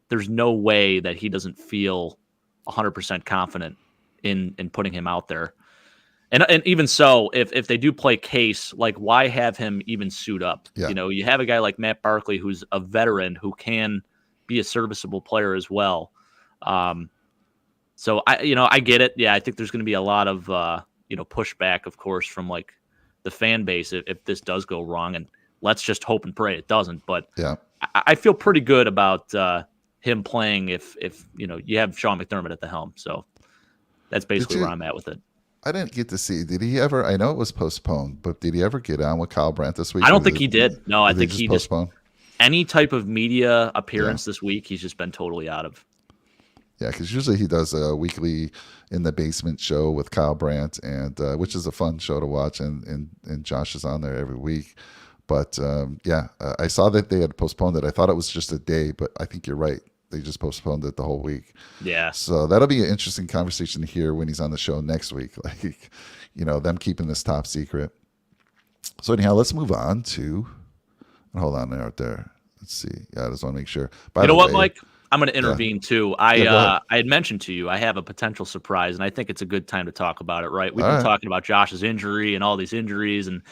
there's no way that he doesn't feel 100% confident in putting him out there. And even so, if they do play Case, like, why have him even suit up? Yeah. You have a guy like Matt Barkley, who's a veteran, who can be a serviceable player as well. So I get it. Yeah, I think there's going to be a lot of pushback, of course, from like the fan base if this does go wrong, and let's just hope and pray it doesn't. But yeah, I feel pretty good about him playing if you have Sean McDermott at the helm. So that's basically where I'm at with it. I didn't get to see. Did he ever? I know it was postponed, but did he ever get on with Kyle Brandt this week? I don't think he did. No, I think he postponed. Any type of media appearance this week, he's just been totally out of. Yeah, because usually he does a weekly in the basement show with Kyle Brandt, and which is a fun show to watch, and Josh is on there every week. But I saw that they had postponed it. I thought it was just a day, but I think you're right. They just postponed it the whole week. Yeah. So that'll be an interesting conversation to hear when he's on the show next week. Like, them keeping this top secret. So anyhow, let's move on to. Hold on there. Let's see. Yeah, I just want to make sure. You know what, Mike? I'm going to intervene too. I had mentioned to you I have a potential surprise, and I think it's a good time to talk about it. Right? We've been talking about Josh's injury and all these injuries, and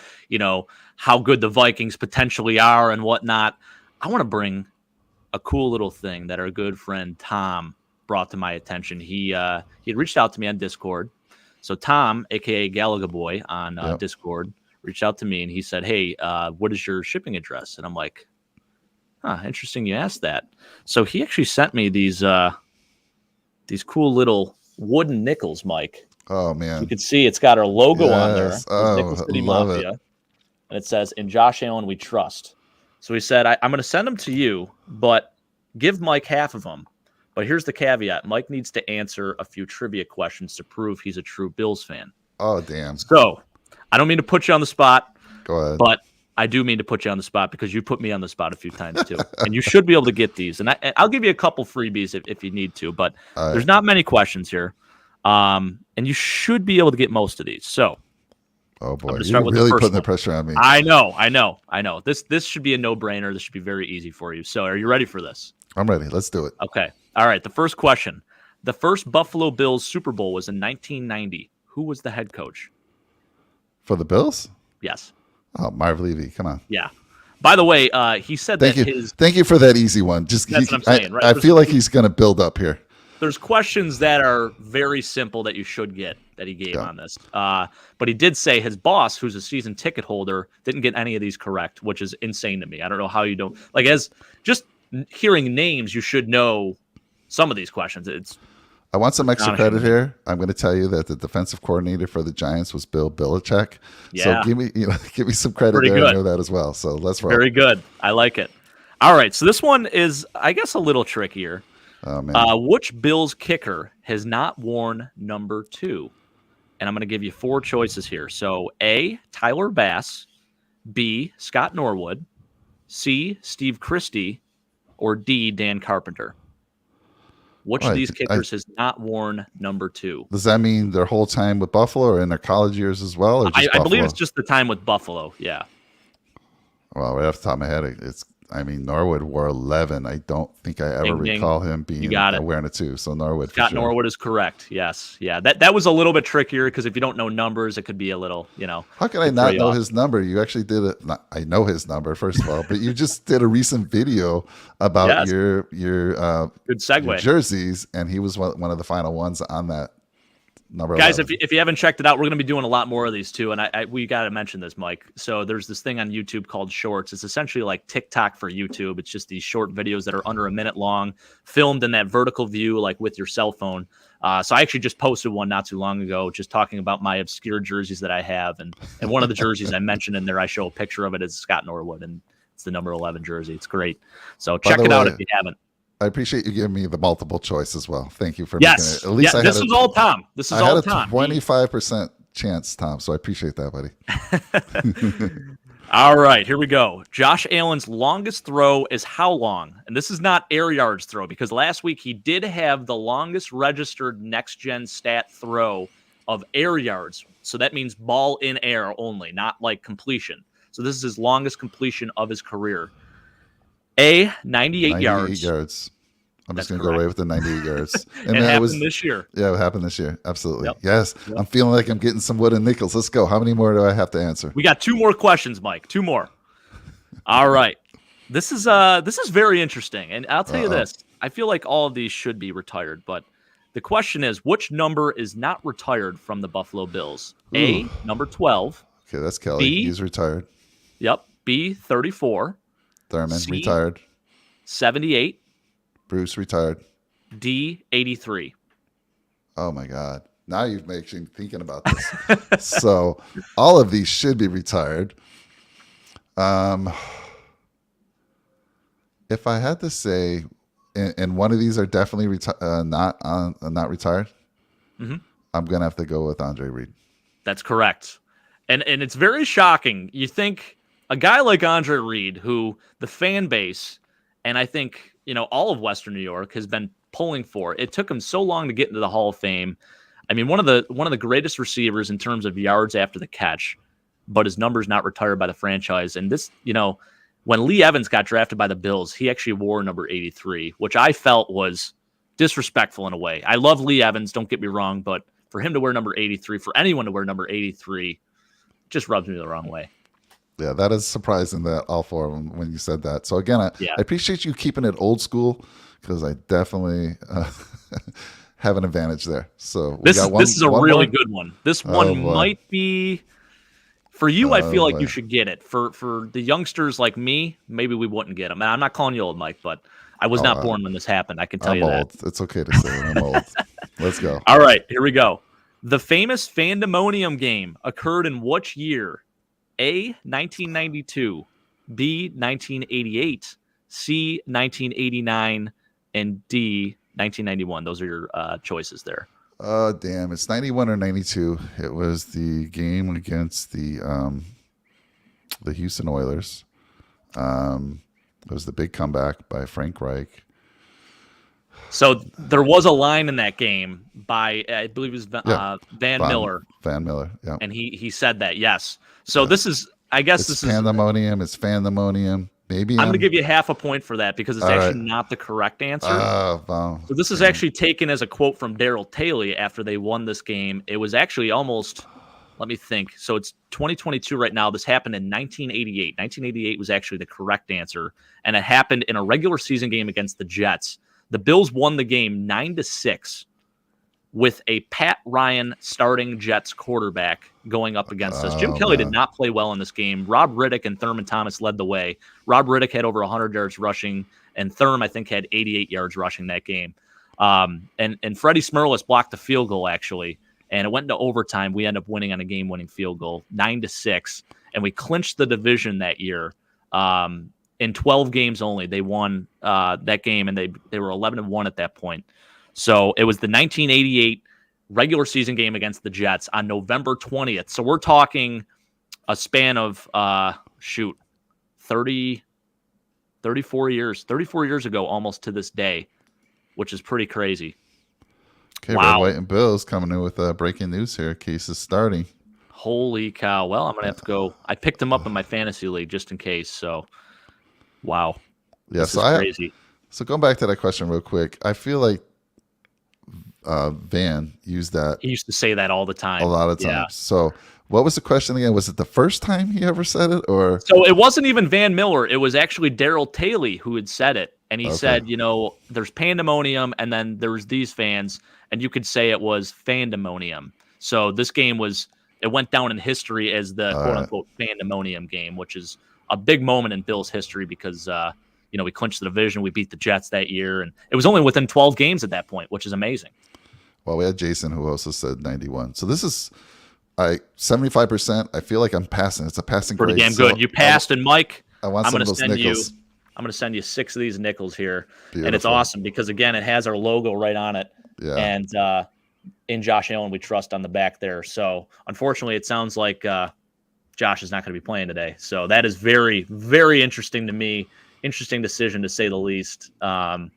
how good the Vikings potentially are and whatnot. I want to bring a cool little thing that our good friend Tom brought to my attention. He had reached out to me on Discord. So Tom, aka Gallagher Boy on Discord, reached out to me and he said, "Hey, what is your shipping address?" And I'm like, interesting you asked that. So he actually sent me these cool little wooden nickels, Mike. Oh man. You can see it's got our logo on there. Oh, Nickel City love Mafia. it. And it says, "In Josh Allen we trust." So he said, I'm going to send them to you, but give Mike half of them. But here's the caveat. Mike needs to answer a few trivia questions to prove he's a true Bills fan. Oh, damn. So I don't mean to put you on the spot. Go ahead. But I do mean to put you on the spot because you put me on the spot a few times too. And you should be able to get these. And I'll give you a couple freebies if you need to. But there's not many questions here. And you should be able to get most of these. So. Oh, boy. You're really putting the pressure on me. I know. This should be a no-brainer. This should be very easy for you. So are you ready for this? I'm ready. Let's do it. Okay. All right. The first question. The first Buffalo Bills Super Bowl was in 1990. Who was the head coach? For the Bills? Yes. Oh, Marv Levy. Come on. Yeah. By the way, he said Thank you for that easy one. That's what I'm saying, right? I feel like he's going to build up here. There's questions that are very simple that you should get that he gave on this. But he did say his boss, who's a season ticket holder, didn't get any of these correct, which is insane to me. I don't know how you don't. Like, as just hearing names, you should know some of these questions. I want some extra credit here. I'm going to tell you that the defensive coordinator for the Giants was Bill Belichick. Yeah. So give me some credit there. Good. I know that as well. So let's roll. Very good. I like it. All right. So this one is, I guess, a little trickier. Oh, man. Which Bills kicker has not worn number 2? And I'm going to give you 4 choices here. So A, Tyler Bass, B, Scott Norwood, C, Steve Christie, or D, Dan Carpenter. Which of these kickers has not worn number 2? Does that mean their whole time with Buffalo or in their college years as well? Or just I believe it's just the time with Buffalo. Yeah. Well, right off the top of my head, Norwood wore 11. I don't think I ever recall him being wearing a 2. So Norwood. Scott Norwood is correct. Yes. Yeah. That was a little bit trickier because if you don't know numbers, it could be a little, How can I not know his number? You actually did it. I know his number, first of all, but you just did a recent video about your good segue. Your jerseys, and he was one of the final ones on that. Number Guys, 11. if you haven't checked it out, we're going to be doing a lot more of these too. And we got to mention this, Mike. So there's this thing on YouTube called Shorts. It's essentially like TikTok for YouTube. It's just these short videos that are under a minute long, filmed in that vertical view, like with your cell phone. So I actually just posted one not too long ago, just talking about my obscure jerseys that I have. And one of the jerseys I mentioned in there, I show a picture of it as Scott Norwood, and it's the number 11 jersey. It's great. So check it out if you haven't. I appreciate you giving me the multiple choice as well. Thank you for making it. At least this was all Tom. This is all Tom. 25% chance, Tom. So I appreciate that, buddy. All right, here we go. Josh Allen's longest throw is how long? And this is not air yards throw because last week he did have the longest registered next-gen stat throw of air yards. So that means ball in air only, not like completion. So this is his longest completion of his career. A, 98 yards. I'm just going to go away with the 98 yards. And it happened this year. Yeah, it happened this year. Absolutely. Yep. Yes. Yep. I'm feeling like I'm getting some wooden nickels. Let's go. How many more do I have to answer? We got 2 more questions, Mike. 2 more. All right. This is very interesting. And I'll tell you this. I feel like all of these should be retired. But the question is, which number is not retired from the Buffalo Bills? Ooh. A, number 12. Okay, that's Kelly. He's retired. Yep. B, 34. Thurman, C, retired. 78. Bruce, retired. D, 83. Oh, my God. Now you've made me thinking about this. So all of these should be retired. If I had to say and one of these are definitely not retired. Hmm. I'm gonna have to go with Andre Reed. That's correct. And it's very shocking. You think a guy like Andre Reed, who the fan base, and I think, all of Western New York has been pulling for. It took him so long to get into the Hall of Fame. I mean, one of the greatest receivers in terms of yards after the catch, but his number's not retired by the franchise. And this, when Lee Evans got drafted by the Bills, he actually wore number 83, which I felt was disrespectful in a way. I love Lee Evans, don't get me wrong, but for him to wear number 83, for anyone to wear number 83, just rubs me the wrong way. Yeah, that is surprising that all four of them when you said that. So again, I appreciate you keeping it old school because I definitely have an advantage there. So this is a really good one. This one might be for you. I feel like you should get it. For the youngsters like me, maybe we wouldn't get them. And I'm not calling you old, Mike, but I was not born when this happened. I can tell you old. that. It's okay to say it. I'm old. Let's go. All right, here we go. The famous Fandemonium game occurred in which year? A, 1992, B, 1988, C, 1989, and D, 1991. Those are your choices there. Damn, it's 91 or 92. It was the game against the Houston Oilers. It was the big comeback by Frank Reich. So there was a line in that game by, I believe it was Van Miller. Van Miller, yeah. And he said that, yes. So this is, I guess it's this pandemonium. It's Fandemonium. Maybe I'm going to give you half a point for that because it's actually not the correct answer. Wow. So this is actually taken as a quote from Daryl Taylor after they won this game. It was actually almost, let me think. So it's 2022 right now. This happened in 1988. 1988 was actually the correct answer. And it happened in a regular season game against the Jets. The Bills won the game 9-6 with a Pat Ryan starting Jets quarterback going up against us. Jim Kelly did not play well in this game. Rob Riddick and Thurman Thomas led the way. Rob Riddick had over 100 yards rushing, and Thurman, I think, had 88 yards rushing that game. And Freddie Smerlas blocked the field goal, actually, and it went into overtime. We ended up winning on a game-winning field goal, 9-6, and we clinched the division that year. In 12 games only, they won that game, and they were 11-1 at that point. So it was the 1988 regular season game against the Jets on November 20th. So we're talking a span of 34 years ago, almost to this day, which is pretty crazy. Okay, wow. Red, White, and Bills coming in with breaking news here. Case is starting. Holy cow. Well, I'm going to have to go. I picked them up in my fantasy league just in case. So, wow. Yeah, this is crazy. So going back to that question real quick, I feel like Van used that. He used to say that all the time. A lot of times. Yeah. So what was the question again? Was it the first time he ever said it? Or so it wasn't even Van Miller. It was actually Daryl Taylor who had said it. And he said, there's pandemonium and then there's these fans. And you could say it was Fandemonium. So this game it went down in history as the quote unquote Fandemonium game, which is a big moment in Bills history because we clinched the division. We beat the Jets that year. And it was only within 12 games at that point, which is amazing. Well, we had Jason who also said 91. So this is 75%. I feel like I'm passing. It's a passing grade. Pretty damn good. You passed, and Mike, I want some of those nickels. I'm going to send you 6 of these nickels here. Beautiful. And it's awesome because, again, it has our logo right on it. Yeah. And in Josh Allen, we trust on the back there. So, unfortunately, it sounds like Josh is not going to be playing today. So that is very, very interesting to me. Interesting decision, to say the least. I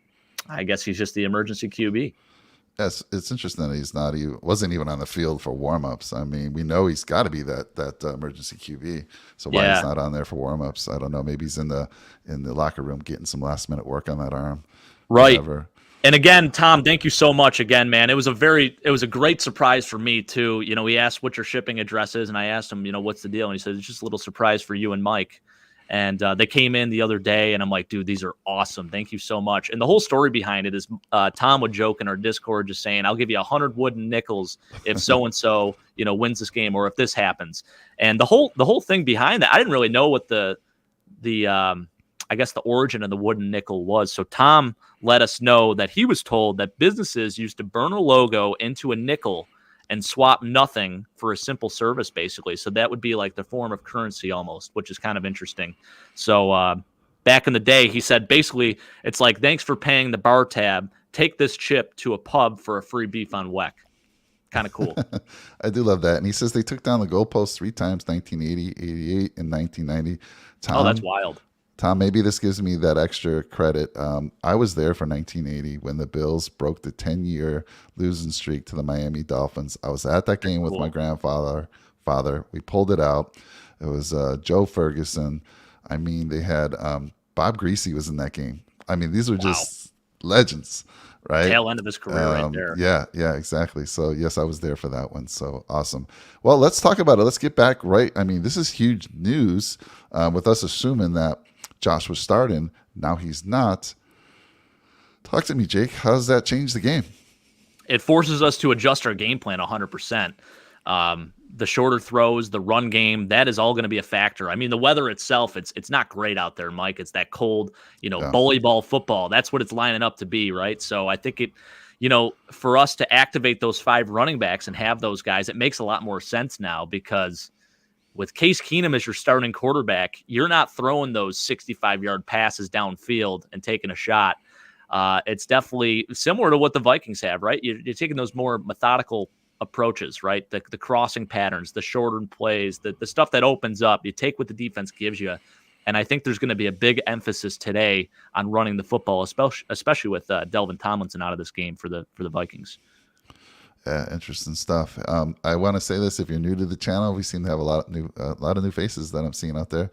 guess he's just the emergency QB. Yes, it's interesting that he wasn't even on the field for warmups. I mean, we know he's got to be that emergency QB. So why he's not on there for warmups, I don't know. Maybe he's in the locker room getting some last minute work on that arm. Right. Whatever. And again, Tom, thank you so much again, man. It was a great surprise for me too. We asked what your shipping address is, and I asked him, what's the deal? And he said, it's just a little surprise for you and Mike. And they came in the other day, and I'm like, dude, these are awesome. Thank you so much. And the whole story behind it is Tom would joke in our Discord just saying, I'll give you 100 wooden nickels if so-and-so, wins this game or if this happens. And the whole thing behind that, I didn't really know what the I guess the origin of the wooden nickel was. So Tom let us know that he was told that businesses used to burn a logo into a nickel and swap nothing for a simple service, basically. So that would be like the form of currency almost, which is kind of interesting. So back in the day, he said basically it's like, thanks for paying the bar tab. Take this chip to a pub for a free beef on weck. Kind of cool. I do love that. And he says they took down the goalpost 3 times, 1980, 88, and 1990. Oh, that's wild. Tom, maybe this gives me that extra credit. I was there for 1980 when the Bills broke the 10-year losing streak to the Miami Dolphins. I was at that game with my grandfather. We pulled it out. It was Joe Ferguson. I mean, they had Bob Greasy was in that game. I mean, these were just legends, right? Tail end of his career right there. Yeah, exactly. So, yes, I was there for that one. So, awesome. Well, let's talk about it. Let's get back right. I mean, this is huge news with us assuming that Josh was starting. Now he's not. Talk to me, Jake. How does that change the game? It forces us to adjust our game plan 100%. The shorter throws, the run game, that is all going to be a factor. I mean, the weather itself, it's not great out there, Mike. It's that cold, bully ball football. That's what it's lining up to be, right? So I think for us to activate those 5 running backs and have those guys, it makes a lot more sense now because with Case Keenum as your starting quarterback, you're not throwing those 65-yard passes downfield and taking a shot. It's definitely similar to what the Vikings have, right? You're taking those more methodical approaches, right? The crossing patterns, the shorter plays, the stuff that opens up, you take what the defense gives you. And I think there's going to be a big emphasis today on running the football, especially with Delvin Tomlinson out of this game for the Vikings. Yeah, interesting stuff. I want to say this: if you're new to the channel, we seem to have a lot of new faces that I'm seeing out there.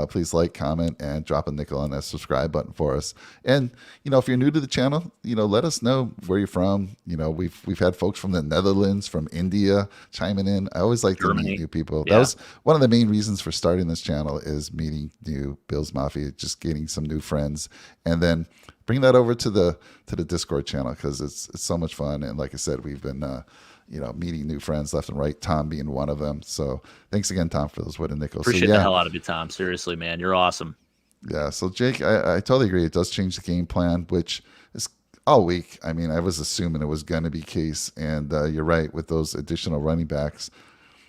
Please like, comment, and drop a nickel on that subscribe button for us. And if you're new to the channel, let us know where you're from. We've had folks from the Netherlands, from India chiming in. I always like Germany. To meet new people. Yeah. That was one of the main reasons for starting this channel, is meeting new Bills Mafia, just getting some new friends, and then bring that over to the Discord channel because it's so much fun. And like I said, we've been meeting new friends left and right, Tom being one of them. So thanks again, Tom, for those wooden nickels. Appreciate the hell out of you, Tom. Seriously, man. You're awesome. Yeah. So Jake, I totally agree. It does change the game plan, which is all week. I mean, I was assuming it was going to be Case, and you're right with those additional running backs.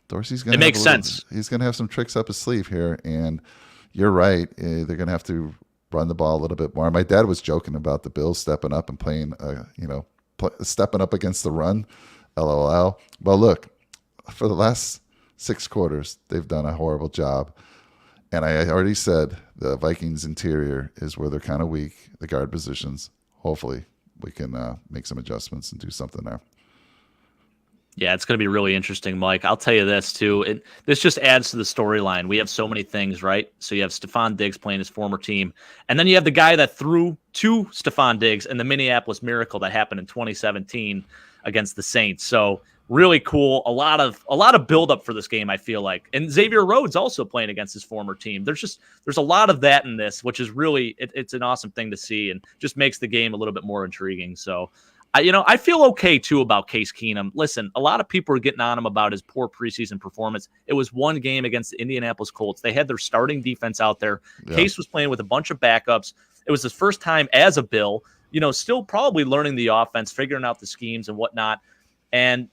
Dorsey's going to makes sense. He's going to have some tricks up his sleeve here, and you're right. They're going to have to run the ball a little bit more. My dad was joking about the Bills stepping up and playing, stepping up against the run. LOL. Well, look, for the last 6 quarters, they've done a horrible job. And I already said the Vikings interior is where they're kind of weak, the guard positions. Hopefully we can make some adjustments and do something there. Yeah, it's going to be really interesting, Mike. I'll tell you this, too. This just adds to the storyline. We have so many things, right? So you have Stephon Diggs playing his former team. And then you have the guy that threw to Stephon Diggs in the Minneapolis Miracle that happened in 2017 against the Saints. So really cool. A lot of buildup for this game, I feel like. And Xavier Rhodes also playing against his former team. There's a lot of that in this, which is really it's an awesome thing to see and just makes the game a little bit more intriguing. So I feel okay, too, about Case Keenum. Listen, a lot of people are getting on him about his poor preseason performance. It was one game against the Indianapolis Colts. They had their starting defense out there. Yeah. Case was playing with a bunch of backups. It was his first time as a Bill, still probably learning the offense, figuring out the schemes and whatnot. And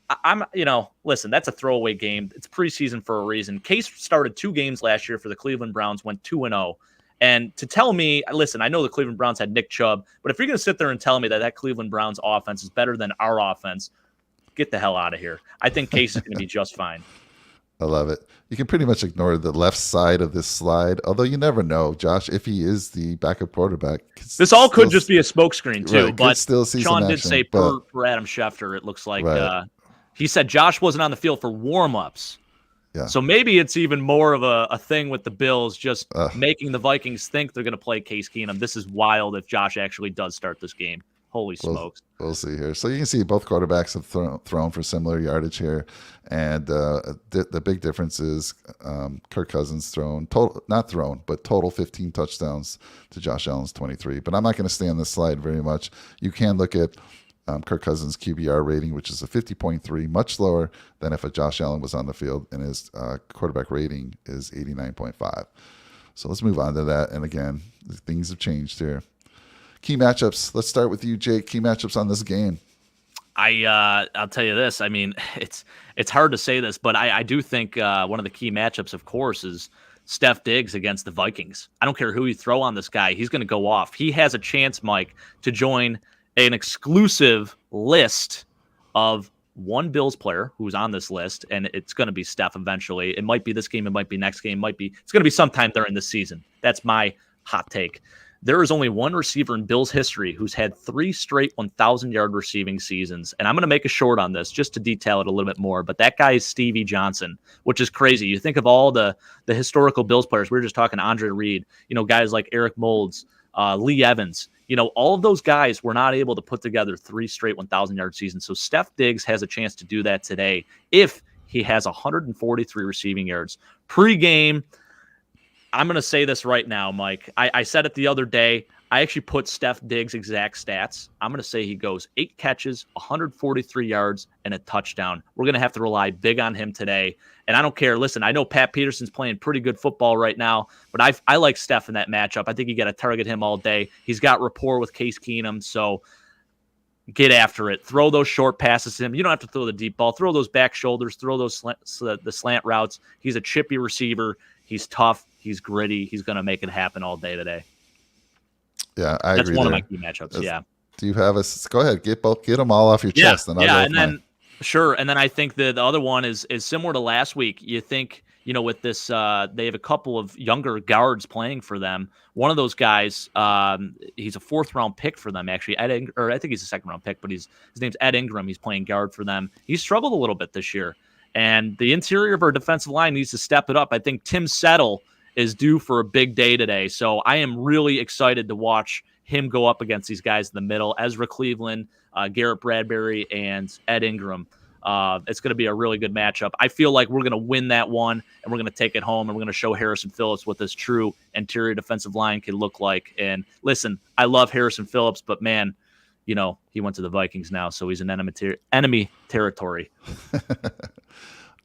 listen, that's a throwaway game. It's preseason for a reason. Case started 2 games last year for the Cleveland Browns, went 2-0. And to tell me, listen, I know the Cleveland Browns had Nick Chubb, but if you're going to sit there and tell me that Cleveland Browns offense is better than our offense, get the hell out of here. I think Case is going to be just fine. I love it. You can pretty much ignore the left side of this slide, although you never know, Josh, if he is the backup quarterback. This all could just be a smokescreen, too. Right, but still see Sean some did action, say per Adam Schefter, it looks like he said Josh wasn't on the field for warm-ups. Yeah. So maybe it's even more of a thing with the Bills, just making the Vikings think they're going to play Case Keenum. This is wild if Josh actually does start this game. Holy smokes. We'll see here. So you can see both quarterbacks have thrown for similar yardage here. And the big difference is Kirk Cousins total 15 touchdowns to Josh Allen's 23. But I'm not going to stay on this slide very much. You can look at Kirk Cousins' QBR rating, which is a 50.3, much lower than if a Josh Allen was on the field, and his quarterback rating is 89.5. So let's move on to that. And again, things have changed here. Key matchups. Let's start with you, Jake. Key matchups on this game. I'll tell you this. I mean, it's hard to say this, but I do think one of the key matchups, of course, is Steph Diggs against the Vikings. I don't care who you throw on this guy. He's going to go off. He has a chance, Mike, to join an exclusive list of one Bills player who's on this list, and it's going to be Steph eventually. It might be this game. It might be next game. It's going to be sometime during the season. That's my hot take. There is only one receiver in Bills history who's had 3 straight 1,000-yard receiving seasons. And I'm going to make a short on this just to detail it a little bit more. But that guy is Stevie Johnson, which is crazy. You think of all the historical Bills players. We were just talking Andre Reed, guys like Eric Moulds, Lee Evans. All of those guys were not able to put together 3 straight 1,000-yard seasons. So Steph Diggs has a chance to do that today if he has 143 receiving yards. Pre-game, I'm going to say this right now, Mike. I said it the other day. I actually put Steph Diggs' exact stats. I'm going to say he goes 8 catches, 143 yards, and a touchdown. We're going to have to rely big on him today. And I don't care. Listen, I know Pat Peterson's playing pretty good football right now, but I like Steph in that matchup. I think you got to target him all day. He's got rapport with Case Keenum, so get after it. Throw those short passes to him. You don't have to throw the deep ball. Throw those back shoulders. Throw those the slant routes. He's a chippy receiver. He's tough. He's gritty. He's going to make it happen all day today. Yeah, I agree. That's one of my key matchups. Yeah. Do you have go ahead, get them all off your chest. And I'll go with sure. And then I think the other one is similar to last week. You think, with this, they have a couple of younger guards playing for them. One of those guys, he's a 4th-round pick for them, actually. I think he's a 2nd-round pick, but his name's Ed Ingram. He's playing guard for them. He's struggled a little bit this year. And the interior of our defensive line needs to step it up. I think Tim Settle is due for a big day today. So I am really excited to watch him go up against these guys in the middle. Ezra Cleveland, Garrett Bradbury, and Ed Ingram. It's going to be a really good matchup. I feel like we're going to win that one, and we're going to take it home, and we're going to show Harrison Phillips what this true interior defensive line can look like. And listen, I love Harrison Phillips, but man, he went to the Vikings now, so he's in enemy territory.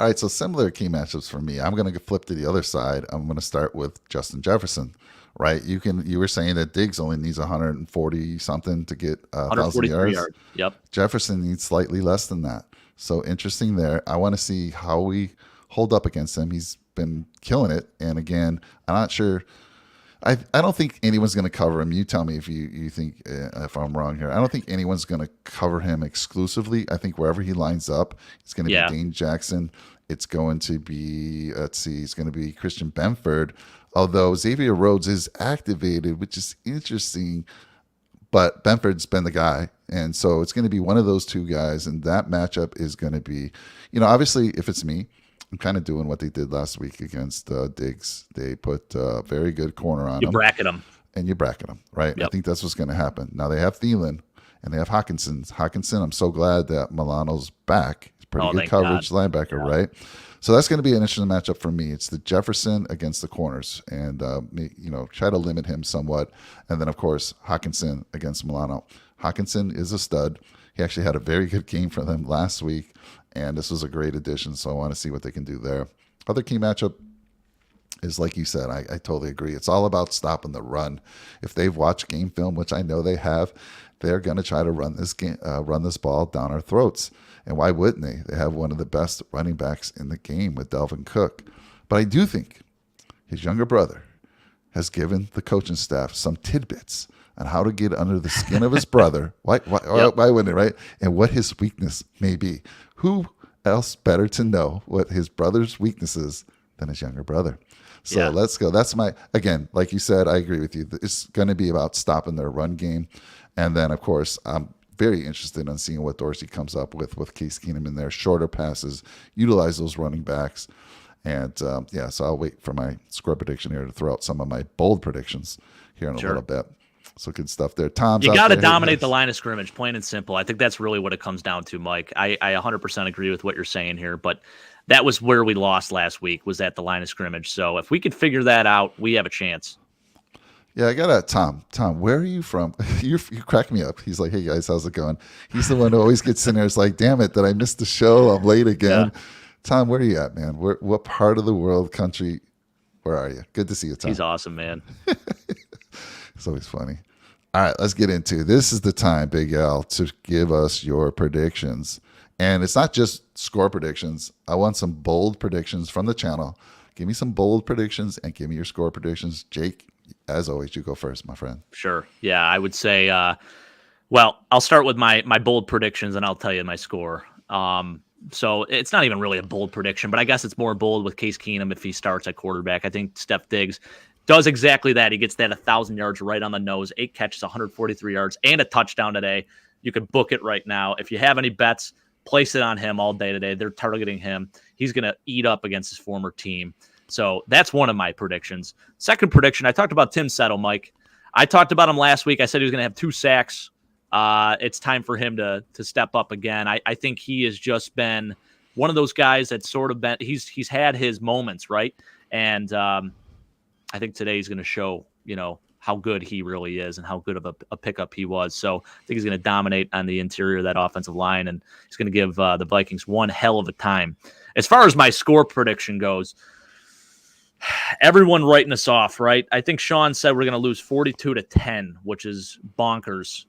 All right, so similar key matchups for me. I'm going to flip to the other side. I'm going to start with Justin Jefferson, right? You were saying that Diggs only needs 140 something to get 1,000 yards. Yep. Jefferson needs slightly less than that. So interesting there. I want to see how we hold up against him. He's been killing it, and again, I'm not sure. I don't think anyone's going to cover him. You tell me if you think if I'm wrong here. I don't think anyone's going to cover him exclusively. I think wherever he lines up, it's going to be Dane Jackson. It's going to be it's going to be Christian Benford. Although Xavier Rhodes is activated, which is interesting, but Benford's been the guy, and so it's going to be one of those two guys, and that matchup is going to be, obviously if it's me, I'm kind of doing what they did last week against Diggs. They put a very good corner on him. You bracket him. And you bracket him, right? Yep. I think that's what's going to happen. Now they have Thielen and they have Hawkinson. I'm so glad that Milano's back. He's pretty good coverage linebacker, right? So that's going to be an interesting matchup for me. It's the Jefferson against the corners and, try to limit him somewhat. And then, of course, Hawkinson against Milano. Hawkinson is a stud. He actually had a very good game for them last week. And this was a great addition, so I want to see what they can do there. Other key matchup is, like you said, I totally agree. It's all about stopping the run. If they've watched game film, which I know they have, they're going to try to run this ball down our throats. And why wouldn't they? They have one of the best running backs in the game with Delvin Cook. But I do think his younger brother has given the coaching staff some tidbits on how to get under the skin of his brother. Why wouldn't it, right? And what his weakness may be. Who else better to know what his brother's weakness is than his younger brother? So let's go. That's again, like you said, I agree with you. It's going to be about stopping their run game. And then, of course, I'm very interested in seeing what Dorsey comes up with Case Keenum in there. Shorter passes, utilize those running backs. And, so I'll wait for my score prediction here to throw out some of my bold predictions here in a little bit. So good stuff there. Tom's you got to dominate the line of scrimmage, plain and simple. I think that's really what it comes down to, Mike. I 100% agree with what you're saying here, but that was where we lost last week, was at the line of scrimmage. So if we could figure that out, we have a chance. Yeah, I got Tom. Tom, where are you from? You crack me up. He's like, hey, guys, how's it going? He's the one who always gets in there. It's like, damn it, did I miss the show? I'm late again. Yeah. Tom, where are you at, man? What part of the world, country, where are you? Good to see you, Tom. He's awesome, man. It's always funny. All right, let's get into it. This is the time, Big Al, to give us your predictions. And it's not just score predictions. I want some bold predictions from the channel. Give me some bold predictions and give me your score predictions. Jake, as always, you go first, my friend. Sure. Yeah, I would say, well, I'll start with my bold predictions and I'll tell you my score. So it's not even really a bold prediction, but I guess it's more bold with Case Keenum if he starts at quarterback. I think Steph Diggs does exactly that. He gets that 1,000 yards right on the nose, 8 catches, 143 yards, and a touchdown today. You could book it right now. If you have any bets, place it on him all day today. They're targeting him. He's going to eat up against his former team. So that's one of my predictions. Second prediction, I talked about Tim Settle, Mike. I talked about him last week. I said he was going to have 2 sacks. It's time for him to step up again. I think he has just been one of those guys that's sort of been he's had his moments, right? And I think today he's going to show, how good he really is and how good of a pickup he was. So I think he's going to dominate on the interior of that offensive line, and he's going to give the Vikings one hell of a time. As far as my score prediction goes, everyone writing us off, right? I think Sean said we're going to lose 42-10, which is bonkers.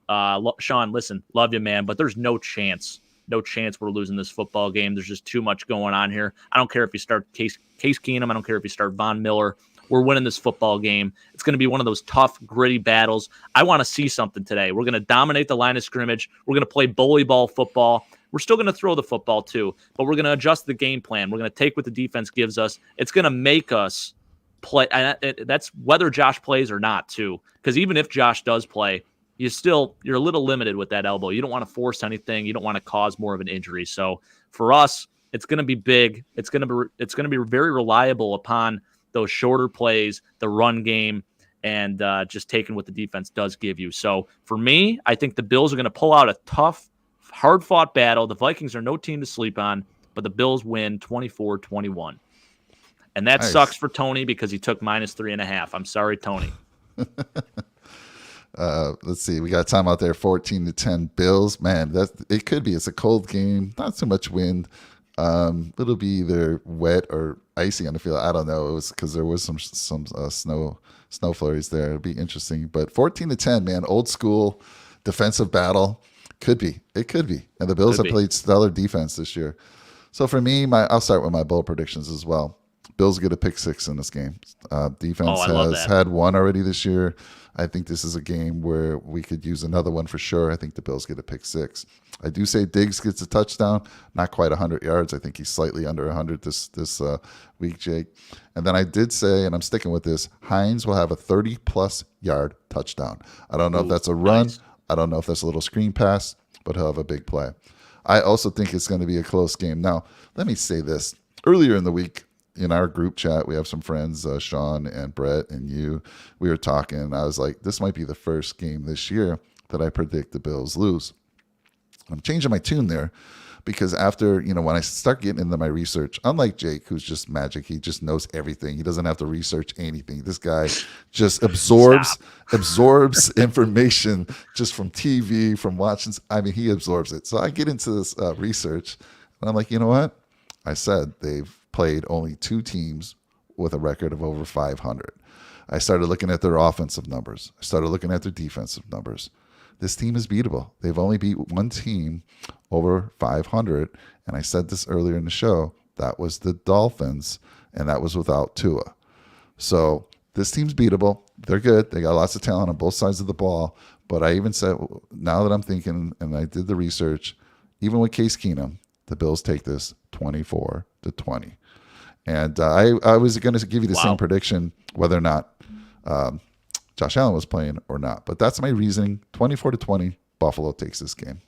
Sean, listen, love you, man, but there's no chance we're losing this football game. There's just too much going on here. I don't care if you start Case Keenum. I don't care if you start Von Miller. We're winning this football game. It's going to be one of those tough, gritty battles. I want to see something today. We're going to dominate the line of scrimmage. We're going to play bully ball football. We're still going to throw the football too, but we're going to adjust the game plan. We're going to take what the defense gives us. It's going to make us play. And that's whether Josh plays or not too, because even if Josh does play, you're a little limited with that elbow. You don't want to force anything. You don't want to cause more of an injury. So for us, it's going to be big. It's going to be very reliable upon those shorter plays, the run game, and just taking what the defense does give you. So for me, I think the Bills are going to pull out a tough, hard-fought battle. The Vikings are no team to sleep on, but the Bills win 24-21. And that sucks for Tony because he took -3.5. I'm sorry, Tony. Let's see. We got time out there, 14-10 Bills. Man, it could be. It's a cold game. Not so much wind. It'll be either wet or icy on the field. I don't know. It was because there was some snow flurries there. It'll be interesting. But 14-10, man, old school defensive battle. Could be. It could be. And the Bills have played stellar defense this year. So for me, I'll start with my bold predictions as well. Bills get a pick 6 in this game. Defense has had one already this year. I think this is a game where we could use another one for sure. I think the Bills get a pick 6. I do say Diggs gets a touchdown, not quite 100 yards. I think he's slightly under 100 this week, Jake. And then I did say, and I'm sticking with this, Hines will have a 30-plus yard touchdown. I don't know if that's a run. Nice. I don't know if that's a little screen pass, but he'll have a big play. I also think it's going to be a close game. Now, let me say this. Earlier in the week, in our group chat, we have some friends, Sean and Brett and you. We were talking, and I was like, this might be the first game this year that I predict the Bills lose. I'm changing my tune there because after, when I start getting into my research, unlike Jake, who's just magic, he just knows everything. He doesn't have to research anything. This guy just absorbs information just from TV, from watching. I mean, he absorbs it. So I get into this research, and I'm like, you know what? I said they've played only 2 teams with a record of over 500. I started looking at their offensive numbers. I started looking at their defensive numbers. This team is beatable. They've only beat one team over 500, and I said this earlier in the show. That was the Dolphins, and that was without Tua. So this team's beatable. They're good. They got lots of talent on both sides of the ball. But I even said, now that I'm thinking, and I did the research, even with Case Keenum, the Bills take this 24-20. And I was going to give you the same prediction, whether or not Josh Allen was playing or not. But that's my reasoning. 24-20, Buffalo takes this game.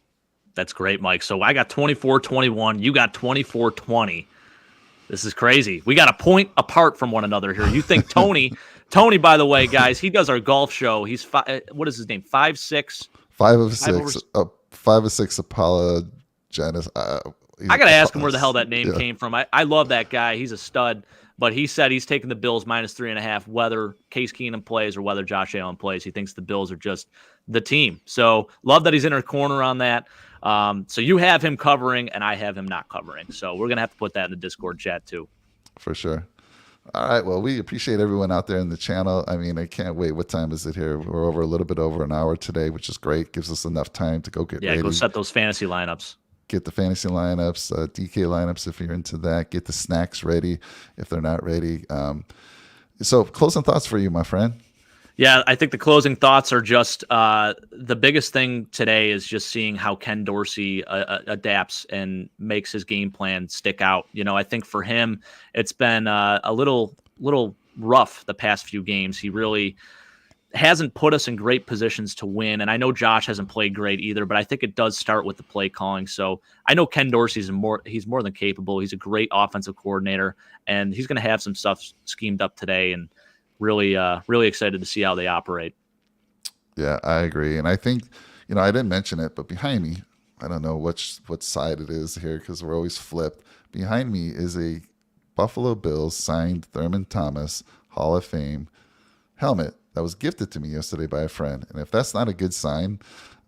That's great, Mike. So I got 24-21. You got 24-20. This is crazy. We got a point apart from one another here. You think Tony, by the way, guys, he does our golf show. He's, what is his name? 5'6"? 5 of 6. 5 of 6 apologenis. I got to ask him where the hell that name came from. I love that guy. He's a stud. But he said he's taking the Bills -3.5, whether Case Keenum plays or whether Josh Allen plays. He thinks the Bills are just the team. So love that he's in our corner on that. So you have him covering, and I have him not covering. So we're going to have to put that in the Discord chat too. For sure. All right. Well, we appreciate everyone out there in the channel. I mean, I can't wait. What time is it here? We're over a little bit over an hour today, which is great. Gives us enough time to go get ready. Yeah, go set those fantasy lineups. get the fantasy lineups, DK lineups if you're into that. Get the snacks ready if they're not ready. So closing thoughts for you, my friend. Yeah, I think the closing thoughts are just the biggest thing today is just seeing how Ken Dorsey adapts and makes his game plan stick out. I think for him, it's been a little rough the past few games. He really hasn't put us in great positions to win. And I know Josh hasn't played great either, but I think it does start with the play calling. So I know Ken Dorsey's he's more than capable. He's a great offensive coordinator, and he's going to have some stuff schemed up today, and really excited to see how they operate. Yeah, I agree. And I think, I didn't mention it, but behind me, I don't know what side it is here because we're always flipped. Behind me is a Buffalo Bills signed Thurman Thomas Hall of Fame helmet that was gifted to me yesterday by a friend. And if that's not a good sign,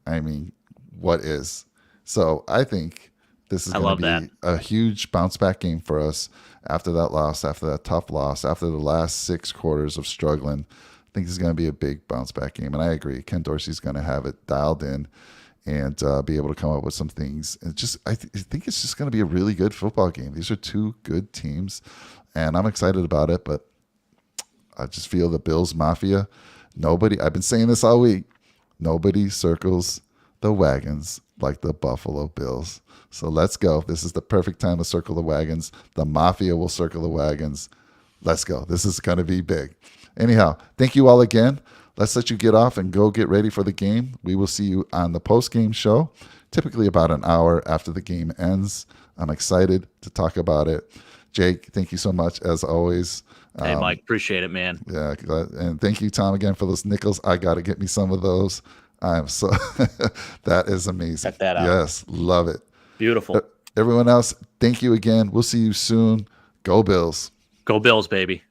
I mean, what is? So I think this is going to be a huge bounce back game for us after that loss, after that tough loss, after the last 6 quarters of struggling. I think this is going to be a big bounce back game. And I agree, Ken Dorsey's going to have it dialed in and be able to come up with some things. And I think it's just going to be a really good football game. These are 2 good teams, and I'm excited about it. But I just feel the Bills Mafia. I've been saying this all week, nobody circles the wagons like the Buffalo Bills. So let's go. This is the perfect time to circle the wagons. The Mafia will circle the wagons. Let's go. This is going to be big. Anyhow, thank you all again. Let's let you get off and go get ready for the game. We will see you on the post-game show, typically about an hour after the game ends. I'm excited to talk about it. Jake, thank you so much, as always. Hey, Mike, appreciate it, man. Yeah, and thank you, Tom, again for those nickels. I got to get me some of those. I'm so that is amazing. Check that out. Yes, love it. Beautiful. Everyone else, thank you again. We'll see you soon. Go Bills. Go Bills, baby.